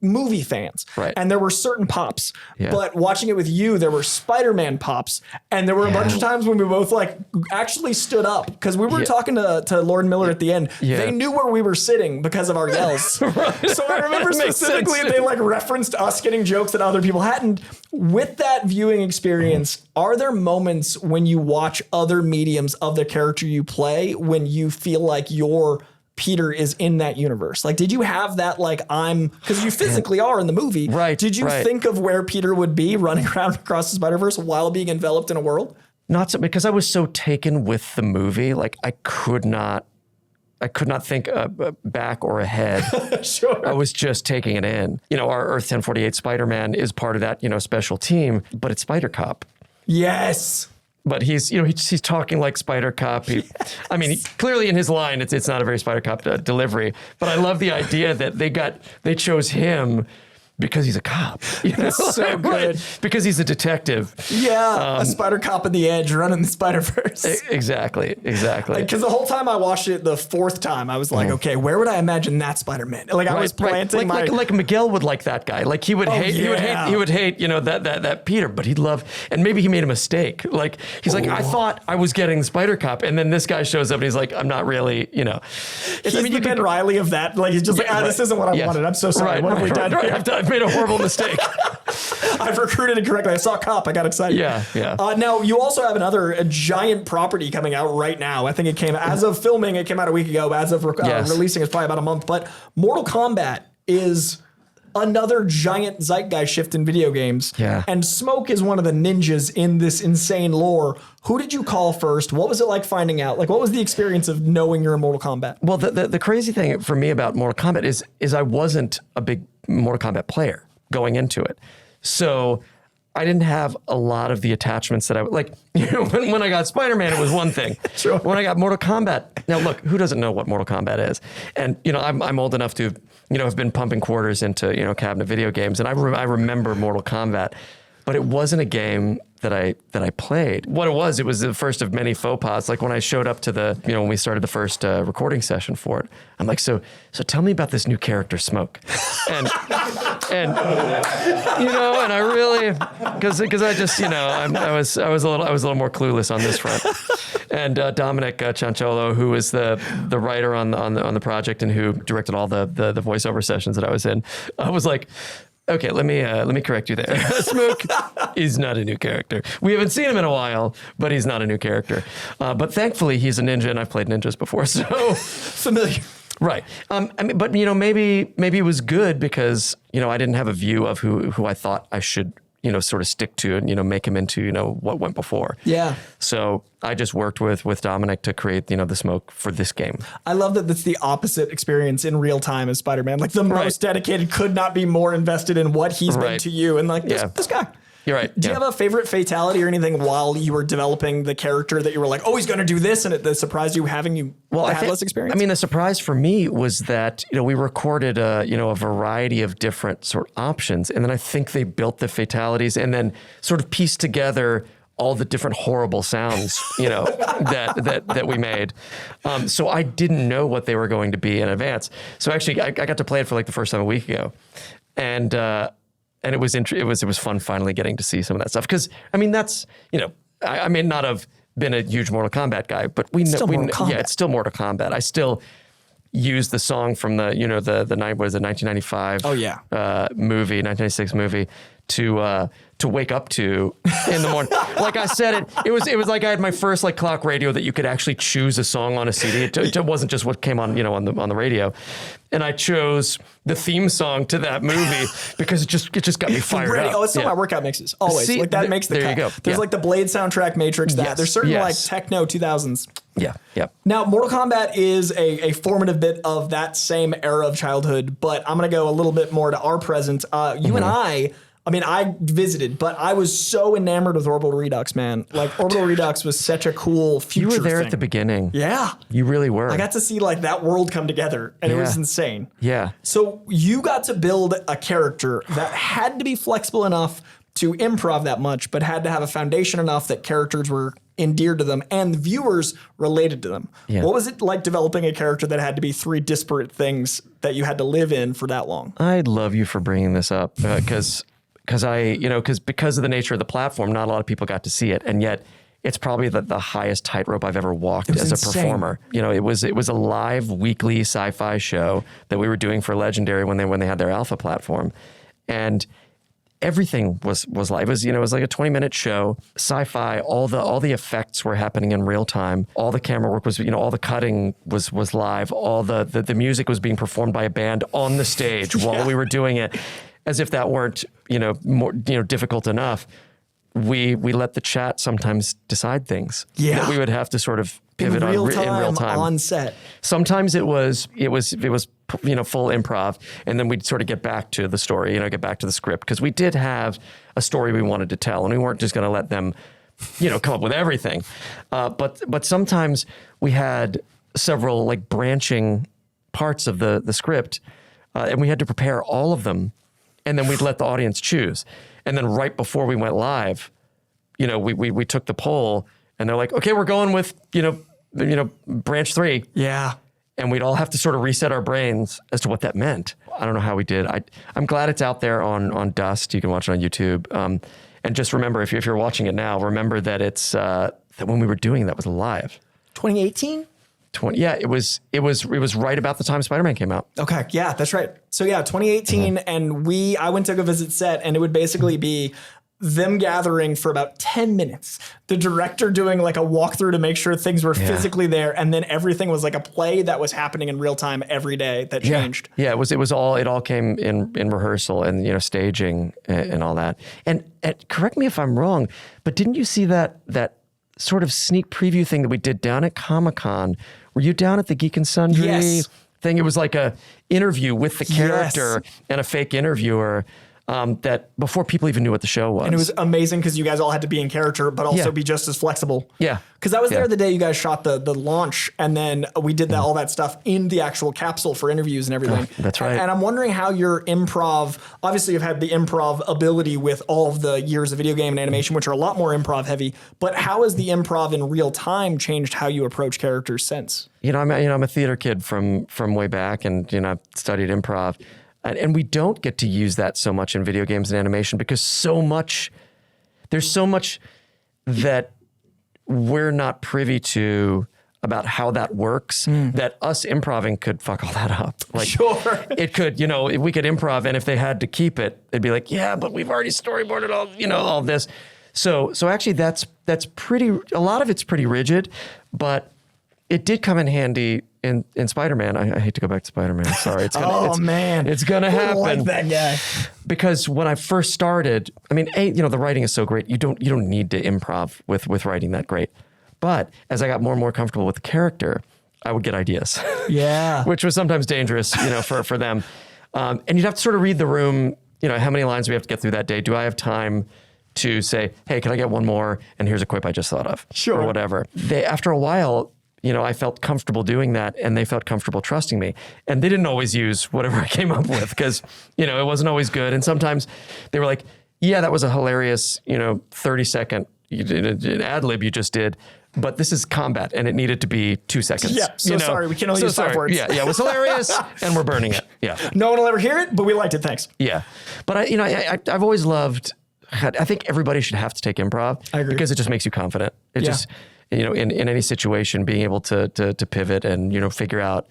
movie fans. Right. And there were certain pops. But watching it with you, there were Spider-Man pops. And there were a bunch of times when we both like actually stood up because we were talking to Lord Miller at the end. They knew where we were sitting because of our yells. So I remember specifically they like referenced us getting jokes that other people hadn't. With that viewing experience, are there moments when you watch other mediums of the character you play when you feel like your Peter is in that universe? Like, did you have that, like, because you physically are in the movie. Right. Did you think of where Peter would be running around across the Spider-Verse while being enveloped in a world? Not so, because I was so taken with the movie. Like, I could not think back or ahead. Sure. I was just taking it in. You know, our Earth 1048 Spider-Man is part of that, special team, but it's Spider Cop. Yes. But he's talking like Spider Cop. Clearly in his line, it's not a very Spider Cop delivery. But I love the idea that they chose him because he's a cop. That's so good. Because he's a detective. Yeah, a Spider Cop in the Edge running the Spider-Verse. Exactly. Because the whole time I watched it, the fourth time, I was like, okay, where would I imagine that Spider-Man? Like I was planting like Miguel would like that guy. Like he would hate that Peter, but he'd love, and maybe he made a mistake. Like he's like, I thought I was getting the Spider Cop, and then this guy shows up and he's like, I'm not really, He's the Ben Reilly of that. Like he's just like, this isn't what I wanted. I'm so sorry. What have we done? I've made a horrible mistake. I've recruited incorrectly. I saw Cop. I got excited. Yeah. Now, you also have a giant property coming out right now. I think it came, as of filming, it came out a week ago. As of releasing, it's probably about a month. But Mortal Kombat is another giant zeitgeist shift in video games. Yeah. And Smoke is one of the ninjas in this insane lore. Who did you call first? What was it like finding out? Like, what was the experience of knowing you're in Mortal Kombat? Well, the crazy thing for me about Mortal Kombat is I wasn't a big Mortal Kombat player going into it. So I didn't have a lot of the attachments that I would like. When I got Spider-Man, it was one thing. Sure. When I got Mortal Kombat, now look, who doesn't know what Mortal Kombat is? And I'm old enough to have been pumping quarters into cabinet video games, and I remember Mortal Kombat, but it wasn't a game that I played. What it was the first of many faux pas. Like when I showed up to when we started the first recording session for it, I'm like, so tell me about this new character, Smoke, and and I really, because I just I was a little more clueless on this front, and Dominic Cianciolo, who was the writer on the project and who directed all the voiceover sessions that I was in, I was like, okay, let me correct you there. Smoke is not a new character. We haven't seen him in a while, but he's not a new character. But thankfully, he's a ninja, and I've played ninjas before, so Familiar. Right. But maybe it was good because I didn't have a view of who I thought I should sort of stick to and make him into what went before. Yeah. So I just worked with Dominic to create the Smoke for this game. I love that that's the opposite experience in real time as Spider-Man. Like the most dedicated could not be more invested in what he's been to you, and like this guy. You're right. Do you have a favorite fatality or anything while you were developing the character that you were like, oh, he's going to do this, and that surprised you having you have less experience? I mean, the surprise for me was that we recorded a variety of different sort of options, and then I think they built the fatalities and then sort of pieced together all the different horrible sounds that we made. So I didn't know what they were going to be in advance. So actually, I got to play it for like the first time a week ago, and it was fun finally getting to see some of that stuff. Because I mean, that's I may not have been a huge Mortal Kombat guy, but it's still Mortal Kombat. I still use the song from the 1995 movie, 1996 movie to wake up to in the morning. Like I said, it was like I had my first like clock radio that you could actually choose a song on a CD. It wasn't just what came on on the radio, and I chose the theme song to that movie because it just got me fired up. Oh, it's still my workout mixes always. See, like that makes the cut. There you go. There's like the Blade soundtrack, Matrix. There's certain like techno 2000s. Yeah. Now, Mortal Kombat is a formative bit of that same era of childhood, but I'm going to go a little bit more to our present. You and I visited, but I was so enamored with Orbital Redux, man. Like Orbital Redux was such a cool future You were there thing. at the beginning. Yeah. You really were. I got to see like that world come together, and it was insane. Yeah. So you got to build a character that had to be flexible enough to improv that much, but had to have a foundation enough that characters were endeared to them and viewers related to them. Yeah. What was it like developing a character that had to be three disparate things that you had to live in for that long? I love you for bringing this up because of the nature of the platform, not a lot of people got to see it, and yet it's probably the highest tightrope I've ever walked as a performer. It was a live weekly sci-fi show that we were doing for Legendary when they had their alpha platform, and everything was live. It was like a 20-minute show, sci-fi. All the effects were happening in real time. All the camera work was, all the cutting was live. All the music was being performed by a band on the stage while we were doing it. As if that weren't, more, difficult enough, we let the chat sometimes decide things that we would have to sort of pivot in real time on set. Sometimes it was full improv, and then we'd sort of get back to the story, get back to the script, because we did have a story we wanted to tell, and we weren't just going to let them, come up with everything. But sometimes we had several like branching parts of the script, and we had to prepare all of them. And then we'd let the audience choose. And then right before we went live, we took the poll, and they're like, okay, we're going with, branch 3. Yeah. And we'd all have to sort of reset our brains as to what that meant. I don't know how we did. I'm glad it's out there on Dust. You can watch it on YouTube. And just remember, if you're watching it now, remember that it's that when we were doing that was live. 2018? It was right about the time Spider-Man came out. Okay, yeah, that's right. So 2018, and I went to go visit set, and it would basically be them gathering for about 10 minutes, the director doing like a walkthrough to make sure things were physically there, and then everything was like a play that was happening in real time every day that changed. Yeah, it all came in rehearsal and staging and all that. And correct me if I'm wrong, but didn't you see that sort of sneak preview thing that we did down at Comic-Con? Were you down at the Geek and Sundry thing? It was like a interview with the character and a fake interviewer. that before people even knew what the show was. And it was amazing because you guys all had to be in character, but also be just as flexible. Yeah. Because I was there the day you guys shot the launch, and then we did all that stuff in the actual capsule for interviews and everything. That's right. And I'm wondering how your improv, obviously you've had the improv ability with all of the years of video game and animation, which are a lot more improv heavy, but how has the improv in real time changed how you approach characters since? I'm a theater kid from way back, and I've studied improv. And we don't get to use that so much in video games and animation because there's so much that we're not privy to about how that works that us improving could fuck all that up. Like, sure. It could, we could improv, and if they had to keep it, they'd be like, yeah, but we've already storyboarded all this. So actually that's a lot of it's pretty rigid, but it did come in handy in Spider-Man. I hate to go back to Spider-Man. Sorry. It's gonna happen. I like that guy. Because when I first started, the writing is so great. You don't need to improv with writing that great. But as I got more and more comfortable with the character, I would get ideas. Yeah. Which was sometimes dangerous, for them. And you'd have to sort of read the room, how many lines do we have to get through that day? Do I have time to say, hey, can I get one more? And here's a quip I just thought of. Sure. Or whatever. After a while, I felt comfortable doing that, and they felt comfortable trusting me. And they didn't always use whatever I came up with because, it wasn't always good. And sometimes they were like, yeah, that was a hilarious, 30-second ad lib you just did, but this is Kombat, and it needed to be 2 seconds. Yeah, sorry, we can only use 5 words. Yeah, it was hilarious, and we're burning it. Yeah. No one will ever hear it, but we liked it, thanks. Yeah. But I've always loved, I think everybody should have to take improv. I agree. Because it just makes you confident. It just... in any situation, being able to pivot and, figure out,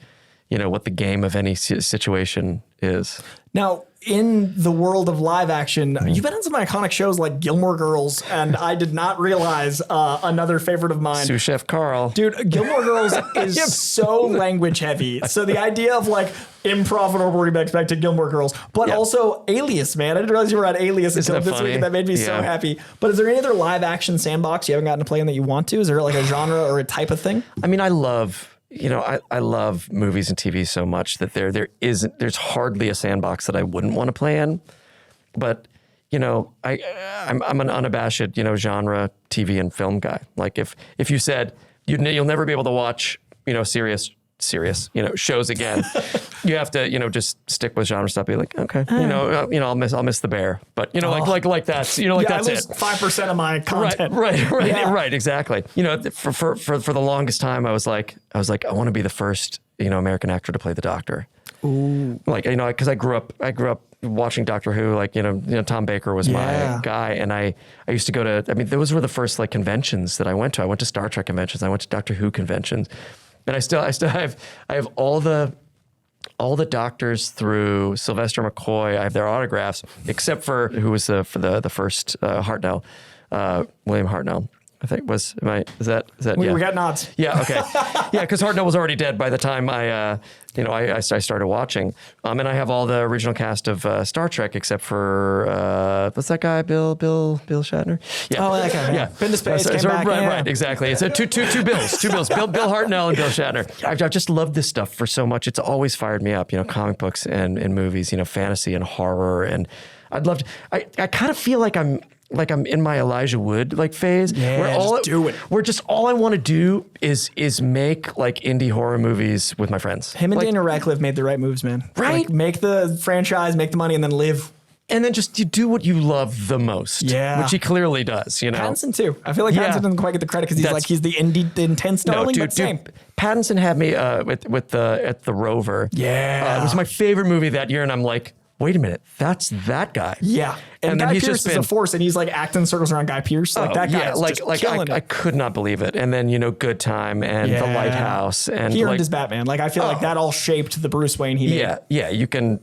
what the game of any situation is. Now, in the world of live action, you've been on some iconic shows like Gilmore Girls, and I did not realize another favorite of mine. Sous Chef Carl. Dude, Gilmore Girls is so language heavy. So the idea of like improv and Orbital Redux back to Gilmore Girls, but also Alias, man. I didn't realize you were on Alias until this week, and that made me so happy. But is there any other live action sandbox you haven't gotten to play in that you want to? Is there like a genre or a type of thing? I love... I love movies and TV so much that there's hardly a sandbox that I wouldn't want to play in. But, I'm an unabashed, genre TV and film guy. Like if you said you'll never be able to watch, serious, shows again, you have to, just stick with genre stuff. Be like, okay, I'll miss the bear, but like that's, that's I lose 5% of my content. Right, exactly. For the longest time, I was like, I want to be the first, American actor to play the Doctor. Ooh. Like, because I grew up watching Doctor Who. Like, Tom Baker was my guy, and I used to go to. Those were the first like conventions that I went to. I went to Star Trek conventions. I went to Doctor Who conventions. And I still have all the doctors through Sylvester McCoy. I have their autographs, except for who was for the first Hartnell, William Hartnell. I think is that we got nods. Yeah, okay. Yeah, because Hartnell was already dead by the time I started watching. And I have all the original cast of Star Trek except for what's that guy? Bill Shatner? Yeah. Oh, that guy. Yeah. Been to space, came back. Right, exactly. It's two Bills. Bill Hartnell and Bill Shatner. I've just loved this stuff for so much. It's always fired me up, comic books and movies, fantasy and horror. And I'd love to, I kind of feel like I'm in my Elijah Wood phase. Yeah, where just all I want to do is make indie horror movies with my friends. Him and Daniel Radcliffe made the right moves, man. Right? Make the franchise, make the money, and then live. And then just you do what you love the most. Yeah. Which he clearly does, Pattinson too. I feel like Pattinson doesn't quite get the credit because he's the intense darling, but same. Pattinson had me at the Rover. Yeah. It was my favorite movie that year, and I'm like, wait a minute, that's that guy. Yeah. And Guy Pearce is a force, and he's acting circles around Guy Pearce. That guy is just killing it. I could not believe it. And then, Good Time and The Lighthouse. And he earned his Batman. I feel like that all shaped the Bruce Wayne he made. Yeah, you can,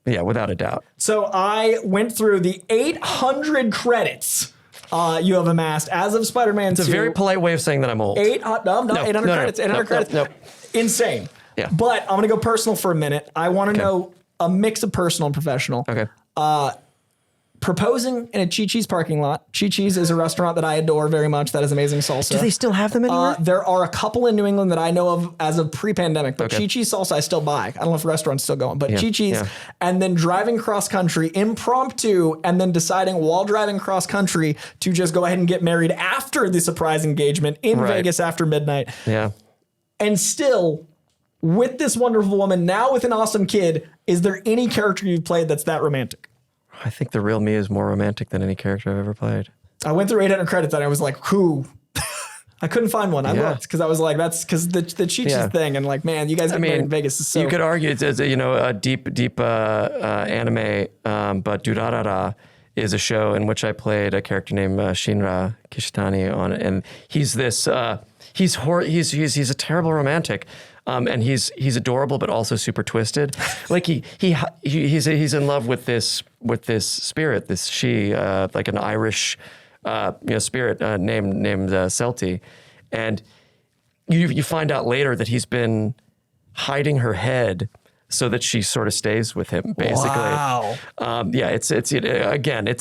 without a doubt. So I went through the 800 credits you have amassed as of Spider-Man 2. It's a very polite way of saying that I'm old. 800 credits. 800 credits. No. Insane. Yeah. But I'm going to go personal for a minute. I want to know a mix of personal and professional. Okay. proposing in a Chi-Chi's parking lot. Chi-Chi's is a restaurant that I adore very much. That is amazing salsa. Do they still have them anywhere? There are a couple in New England that I know of as of pre-pandemic, but Okay. Chi-Chi's salsa I still buy. I don't know if the restaurant's still going, but Chi-Chi's, yeah. and then driving cross country impromptu, and then deciding while driving cross country to just go ahead and get married after the surprise engagement in Right. Vegas after midnight. Yeah. And still, with this wonderful woman, now with an awesome kid, is there any character you've played that's that romantic? I think the real me is more romantic than any character I've ever played. I went through 800 credits and I was like, who? I couldn't find one. I Yeah. looked because I was like, that's because the Chi-Chi's Yeah. thing. And like, man, you guys get married in Vegas is so. You could argue it's a deep anime, but Durarara is a show in which I played a character named Shinra Kishitani on it, and he's this he's a terrible romantic. And he's adorable, but also super twisted. Like he's in love with this spirit, this she, like an Irish spirit named Celti, and you find out later that he's been hiding her head so that she sort of stays with him, basically. Wow.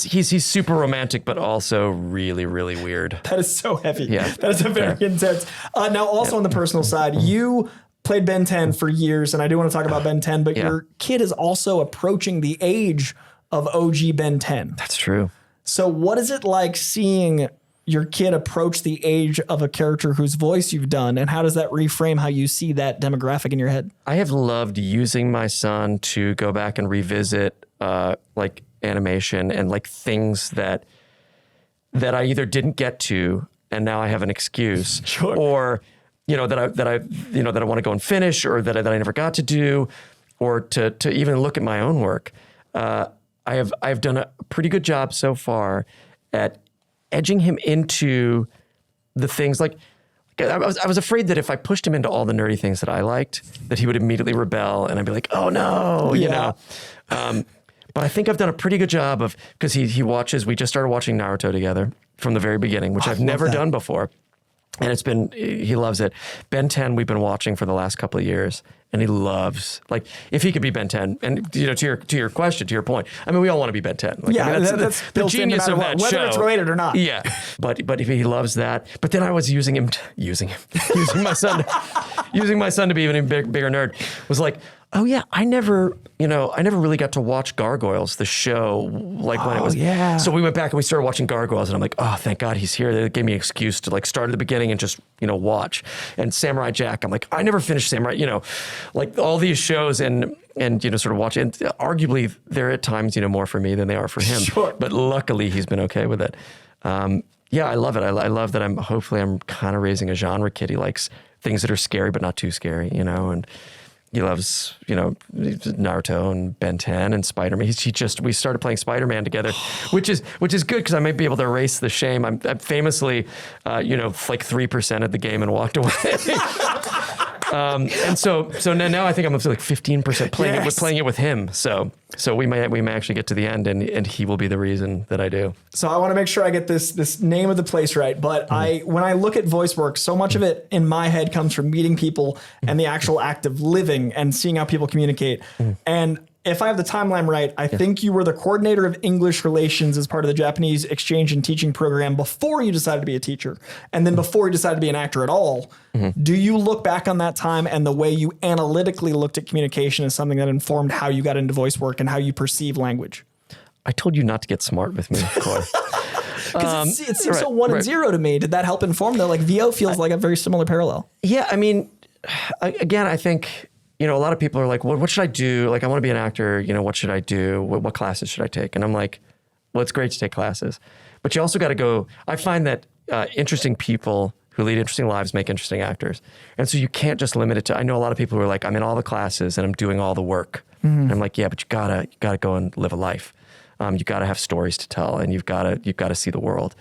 He's super romantic, but also really, really weird. That is so heavy. Yeah. That is a very intense. Now, also on the personal side, you played Ben 10 for years, and I do want to talk about Ben 10, but your kid is also approaching the age of OG Ben 10. That's true. So what is it like seeing your kid approach the age of a character whose voice you've done, and how does that reframe how you see that demographic in your head? I have loved using my son to go back and revisit like animation and like things that I either didn't get to and now I have an excuse, Sure. or that I want to go and finish, or that I never got to do, or to even look at my own work. I've done a pretty good job so far at edging him into the things like I was afraid that if I pushed him into all the nerdy things that I liked, that he would immediately rebel, and I'd be like, oh no, you know. But I think I've done a pretty good job of, because he watches. We just started watching Naruto together from the very beginning, which I've never done before. And he loves it. Ben 10 we've been watching for the last couple of years, and he loves, like, if he could be Ben 10, and to your question, to your point, I mean, we all want to be Ben 10. Like, I mean, that's the genius of that whether show. it's related or not. Yeah, but if he loves that. But then I was using my son to be even a bigger nerd. Was like, oh yeah, I never really got to watch Gargoyles, the show, like when it was. Yeah. So we went back and we started watching Gargoyles, and I'm like, oh, thank God he's here. That gave me an excuse to like start at the beginning and just watch. And Samurai Jack, I'm like, I never finished Samurai. Like all these shows and sort of watch. And arguably, they're at times more for me than they are for him. Sure. But luckily, he's been okay with it. Yeah, I love it. I love that I'm kind of raising a genre kid. He likes things that are scary but not too scary, and he loves, Naruto and Ben 10 and Spider-Man. We started playing Spider-Man together, which is good because I might be able to erase the shame. I'm famously, like 3% of the game and walked away. And so now I think I'm up to like 15% playing it with him. So we may actually get to the end, and he will be the reason that I do. So I want to make sure I get this name of the place right. But when I look at voice work, so much of it in my head comes from meeting people and the actual act of living and seeing how people communicate. And if I have the timeline right, I think you were the coordinator of English relations as part of the Japanese exchange and teaching program before you decided to be a teacher, and then before you decided to be an actor at all. Do you look back on that time and the way you analytically looked at communication as something that informed how you got into voice work and how you perceive language? I told you not to get smart with me, Coy. Because it seems so 1 and 0 to me. Did that help inform though? Like VO feels like a very similar parallel. Yeah, I mean, again, I think, a lot of people are like, well, what should I do? Like, I want to be an actor. What should I do? What classes should I take? And I'm like, well, it's great to take classes, but you also got to go. I find that interesting people who lead interesting lives make interesting actors. And so you can't just limit it to, I know a lot of people who are like, I'm in all the classes and I'm doing all the work. And I'm like, yeah, but you gotta go and live a life. You gotta have stories to tell, and you've gotta see the world.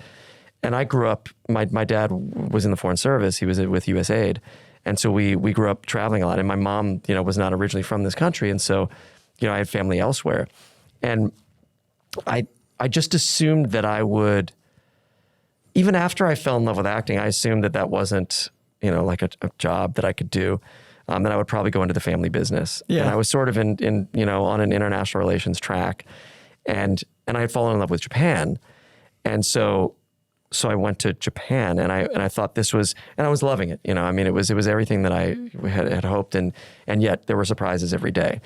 And I grew up, my dad was in the Foreign Service. He was with USAID. And so we grew up traveling a lot, and my mom, was not originally from this country. And so, I had family elsewhere. And I just assumed that I would, even after I fell in love with acting, I assumed that wasn't, like a job that I could do. That I would probably go into the family business. Yeah. And I was sort of in on an international relations track. And and I had fallen in love with Japan. And so I went to Japan, and I thought this was, and I was loving it. I mean, it was everything that I had hoped, and yet there were surprises every day.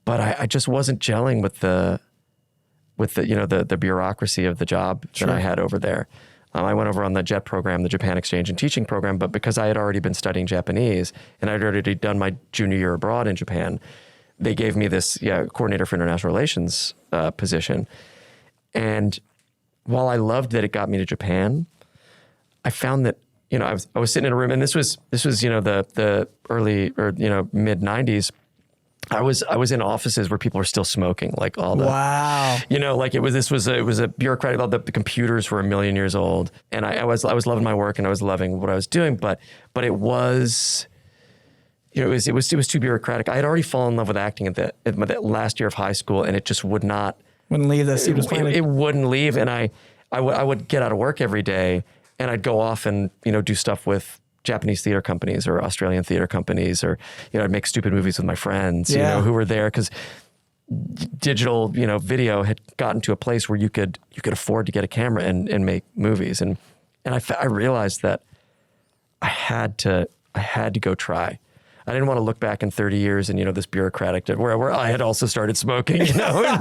But I just wasn't gelling with the the bureaucracy of the job that I had over there. I went over on the JET program, the Japan Exchange and Teaching Program, but because I had already been studying Japanese and I'd already done my junior year abroad in Japan, they gave me this coordinator for international relations position. And while I loved that it got me to Japan, I found that I was sitting in a room, and this was the early or mid 90s. I was in offices where people were still smoking, like all the wow, like it was a bureaucratic. All the computers were a million years old, and I was loving my work and I was loving what I was doing, but it was. It was too bureaucratic. I had already fallen in love with acting at the last year of high school, and it just wouldn't leave the seat. It wouldn't leave, and I would get out of work every day, and I'd go off and do stuff with Japanese theater companies or Australian theater companies, or I'd make stupid movies with my friends, who were there, because digital video had gotten to a place where you could afford to get a camera and make movies, and I realized that I had to go try. I didn't want to look back in 30 years and, this bureaucratic, where I had also started smoking, could have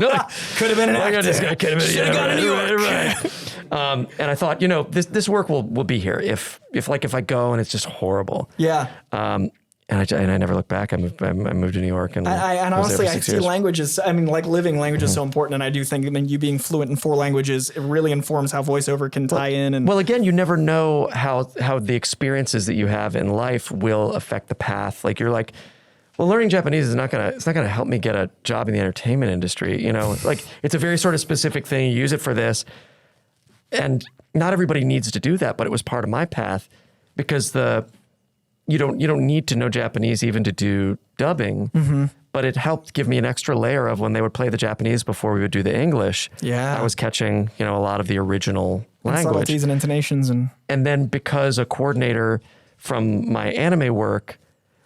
been an actor. Could have been, should have gone to New York. Right. And I thought, this work will be here if I go and it's just horrible. Yeah. And I never looked back. I moved to New York, and honestly, I see languages. I mean, like living language is so important, and I do think you being fluent in 4 languages, it really informs how voiceover can tie in. And well, again, you never know how the experiences that you have in life will affect the path. Like you're like, well, learning Japanese is not gonna help me get a job in the entertainment industry. Like it's a very sort of specific thing. You use it for this, and not everybody needs to do that. But it was part of my path because you don't need to know Japanese even to do dubbing, but it helped give me an extra layer of when they would play the Japanese before we would do the English. Yeah, I was catching a lot of the original language, subtleties and intonations, and then because a coordinator from my anime work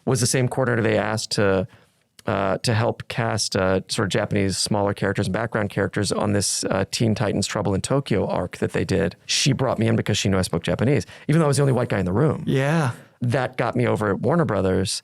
was the same coordinator they asked to help cast sort of Japanese smaller characters and background characters on this Teen Titans Trouble in Tokyo arc that they did. She brought me in because she knew I spoke Japanese, even though I was the only white guy in the room. Yeah. That got me over at Warner Brothers,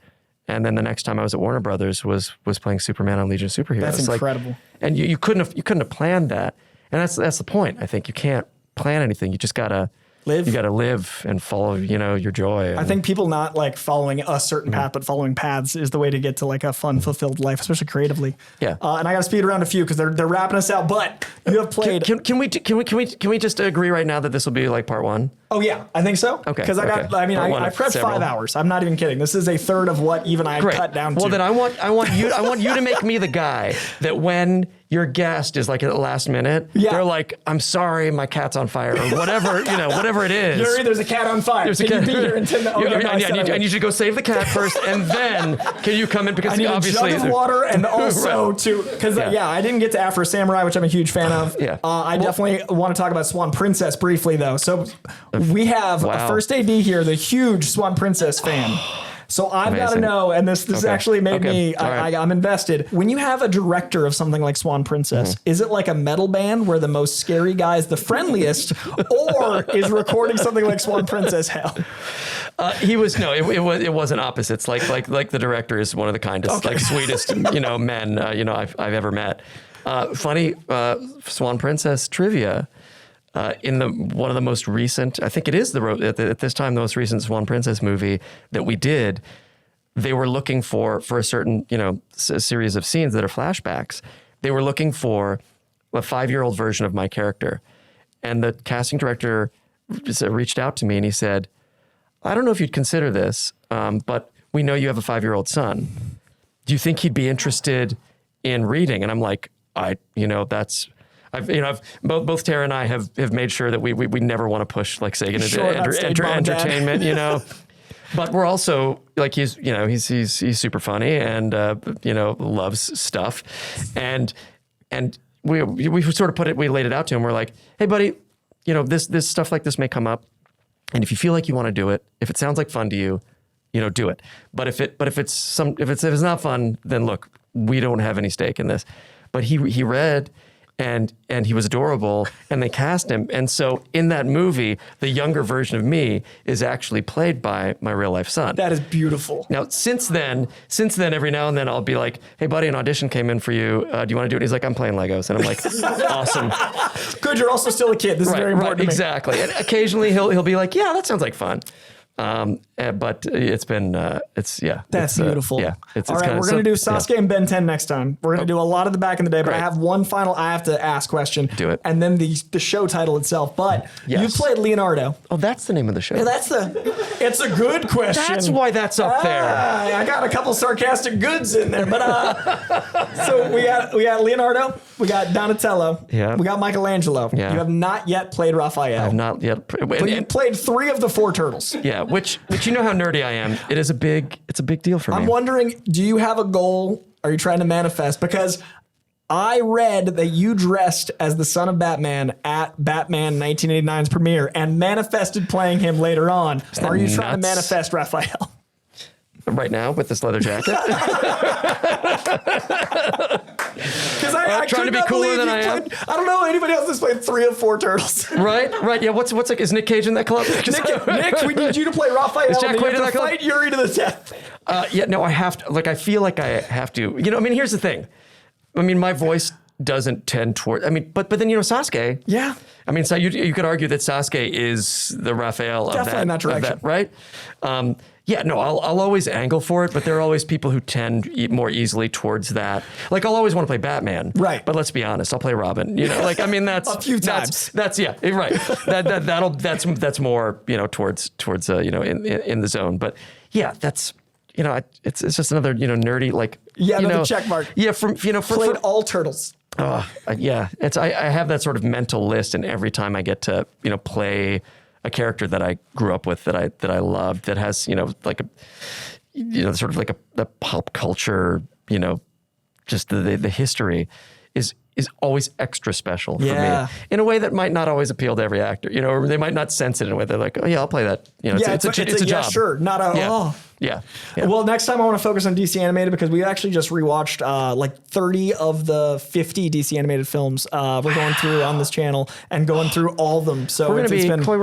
and then the next time I was at Warner Brothers was playing Superman on Legion of Superheroes. That's incredible. And you couldn't have planned that, and that's the point. I think you can't plan anything. You just gotta live. You gotta live and follow your joy. I think people not like following a certain path, but following paths is the way to get to like a fun, fulfilled life, especially creatively. Yeah. And I gotta speed around a few because they're wrapping us out. But you have played. Can we just agree right now that this will be like part 1? Oh yeah, I think so. Okay. Because I prepped 5 hours. I'm not even kidding. This is a third of what even I cut down to. Well, then I want you to make me the guy that when your guest is like at the last minute, they're like, I'm sorry, my cat's on fire, or whatever, whatever it is. Yuri, there's a cat on fire. Can you be here in 10 minutes? I need you to go save the cat first, and then can you come in, because I need obviously a jug of water, and also because I didn't get to Afro Samurai, which I'm a huge fan of. I definitely want to talk about Swan Princess briefly though. So we have a first AD here, the huge Swan Princess fan. So I've got to know, and this actually made me, I'm invested. When you have a director of something like Swan Princess, is it like a metal band where the most scary guy is the friendliest, or is recording something like Swan Princess hell? It wasn't opposites. Like the director is one of the kindest, sweetest, men, I've ever met. Funny, Swan Princess trivia. In one of the most recent, I think it is at this time, the most recent Swan Princess movie that we did, they were looking for a certain, series of scenes that are flashbacks. They were looking for a 5-year-old version of my character. And the casting director reached out to me and he said, I don't know if you'd consider this, but we know you have a 5-year-old son. Do you think he'd be interested in reading? And I'm like, both Tara and I have made sure that we never want to push like Sagan into entertainment, but we're also like he's super funny and loves stuff, and we sort of we laid it out to him. We're like, hey buddy, this stuff like this may come up, and if you feel like you want to do it, if it sounds like fun to you, do it. But if it's not fun, then look, we don't have any stake in this. But he read. and he was adorable, and they cast him. And so in that movie, the younger version of me is actually played by my real life son. That is beautiful. Now, since then, every now and then I'll be like, hey, buddy, an audition came in for you. Do you want to do it? He's like, I'm playing Legos. And I'm like, awesome. Good, you're also still a kid. This is very important to me. Exactly. And occasionally he'll be like, yeah, that sounds like fun. But it's been, that's beautiful. Yeah. All right, we're going to do Sasuke and Ben 10 next time. We're going to do a lot of the back in the day, but Great. I have one final I have to ask question. Do it. And then the show title itself. But Yes. you played Leonardo. Oh, that's the name of the show. Yeah, it's a good question. That's why that's up there. I got a couple sarcastic goods in there, but so we got Leonardo, we got Donatello, Yeah. we got Michelangelo. Yeah. You have not yet played Raphael. I've not yet. But you played 3 of the 4 turtles. Yeah, which you know how nerdy I am. It's a big deal for me. I'm wondering, do you have a goal? Are you trying to manifest? Because I read that you dressed as the son of Batman at Batman 1989's premiere and manifested playing him later on. Are you trying to nuts? manifest Raphael? Right now with this leather jacket. Because I trying to be cooler than I am. I don't know anybody else that's played 3 of 4 turtles. Right. Yeah. What's like? Is Nick Cage in that club? Nick, we need you to play Raphael. Is Jack And you Quaid in have that to club? fight Yuri to the death. Yeah. No, I have to. Like, I feel like I have to. You know, I mean, here's the thing. I mean, my voice doesn't tend toward. I mean, but then Sasuke. Yeah. I mean, so you could argue that Sasuke is the Raphael of Definitely in that direction. right? Yeah, no, I'll always angle for it, but there are always people who tend more easily towards that. Like, I'll always want to play Batman, right? But let's be honest, I'll play Robin. You know, like, I mean, that's a few times. That's yeah, right. That's more towards in the zone. But yeah, that's it's just another nerdy like another check mark. Yeah, played all turtles. Yeah, I have that sort of mental list, and every time I get to play a character that I grew up with, that I loved, that has like a sort of like a pop culture, just the history is always extra special for me in a way that might not always appeal to every actor, or they might not sense it in a way they're like, oh yeah, I'll play that. It's a job. Sure, not a Yeah. Well, next time I want to focus on DC animated because we actually just rewatched like 30 of the 50 DC animated films we're going through on this channel and going through all of them. So we're going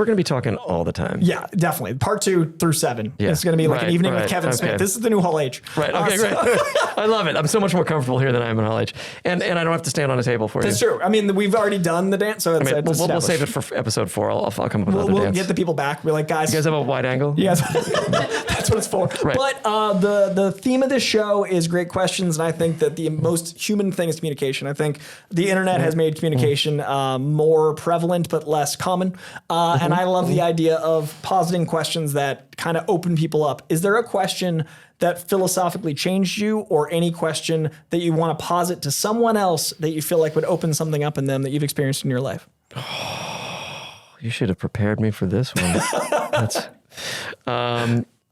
to be talking all the time. Yeah, definitely. Part 2 through 7. Yeah. It's going to be like an evening with Kevin Smith. This is the new Hall H. Right. Okay, great. I love it. I'm so much more comfortable here than I am in Hall H. And I don't have to stand on a table for you. That's true. I mean, we've already done the dance, so we'll save it for episode 4. I'll come up with another dance. We'll get the people back. We're like, guys. You guys have a wide angle? Yes. That's what it's for. Right. But the theme of this show is great questions, and I think that the most human thing is communication. I think the internet has made communication more prevalent but less common, and I love the idea of positing questions that kind of open people up. Is there a question that philosophically changed you, or any question that you want to posit to someone else that you feel like would open something up in them that you've experienced in your life? You should have prepared me for this one.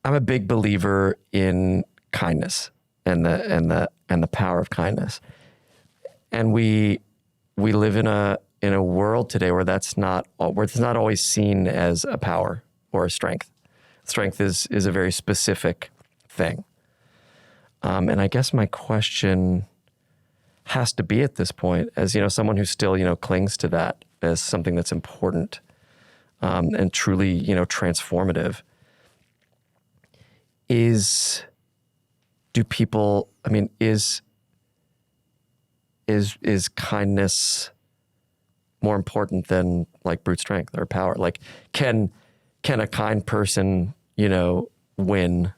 I'm a big believer in kindness and the power of kindness, and we live in a world today where it's not always seen as a power or a strength. Strength is a very specific thing, and I guess my question has to be at this point, as someone who still clings to that as something that's important and truly transformative. Is kindness more important than like brute strength or power? Like, can a kind person, win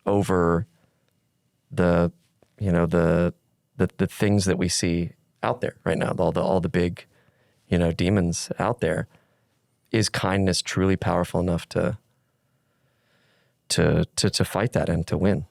over the things that we see out there right now, all the big, demons out there? Is kindness truly powerful enough to fight that and to win?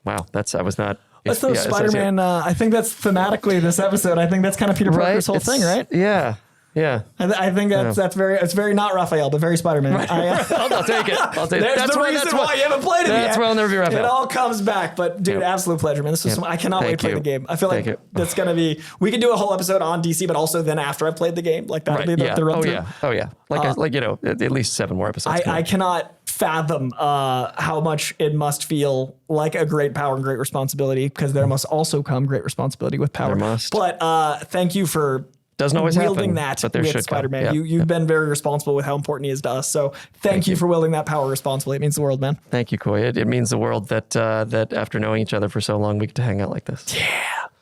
Wow, I was not. That's no Spider-Man. I think that's thematically this episode. I think that's kind of Peter Parker's whole thing, right? Yeah. Yeah. I think that's very not Raphael, but very Spider-Man. Right. I'll take it. There's the reason why you haven't played it yet. That's why I'll never be Raphael. It all comes back. But dude, absolute pleasure, man. This was I cannot wait to play the game. I feel like that's going to be, we could do a whole episode on DC, but also then after I've played the game, like that'll be the run through. Oh yeah. Like at least 7 more episodes. I cannot fathom how much it must feel like a great power and great responsibility, because there must also come great responsibility with power. There must. But thank you for Doesn't always wielding happen, that but there with should come. Spider-Man. Yeah. You've been very responsible with how important he is to us. So thank you for wielding that power responsibly. It means the world, man. Thank you, Coy. It means the world that after knowing each other for so long, we get to hang out like this.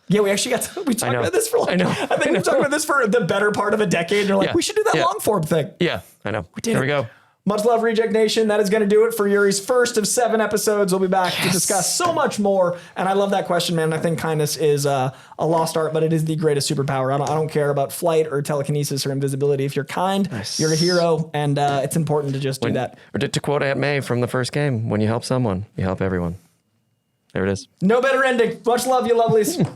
Yeah, we actually we talked about this for like, I think we've talked about this for the better part of a decade. And you're like, we should do that long form thing. Yeah, I know. We did Here it. we go. Much love, Reject Nation. That is going to do it for Yuri's first of 7 episodes. We'll be back to discuss so much more. And I love that question, man. I think kindness is a lost art, but it is the greatest superpower. I don't care about flight or telekinesis or invisibility. If you're kind, you're a hero, and it's important to just do that. Or to quote Aunt May from the first game, when you help someone, you help everyone. There it is. No better ending. Much love, you lovelies.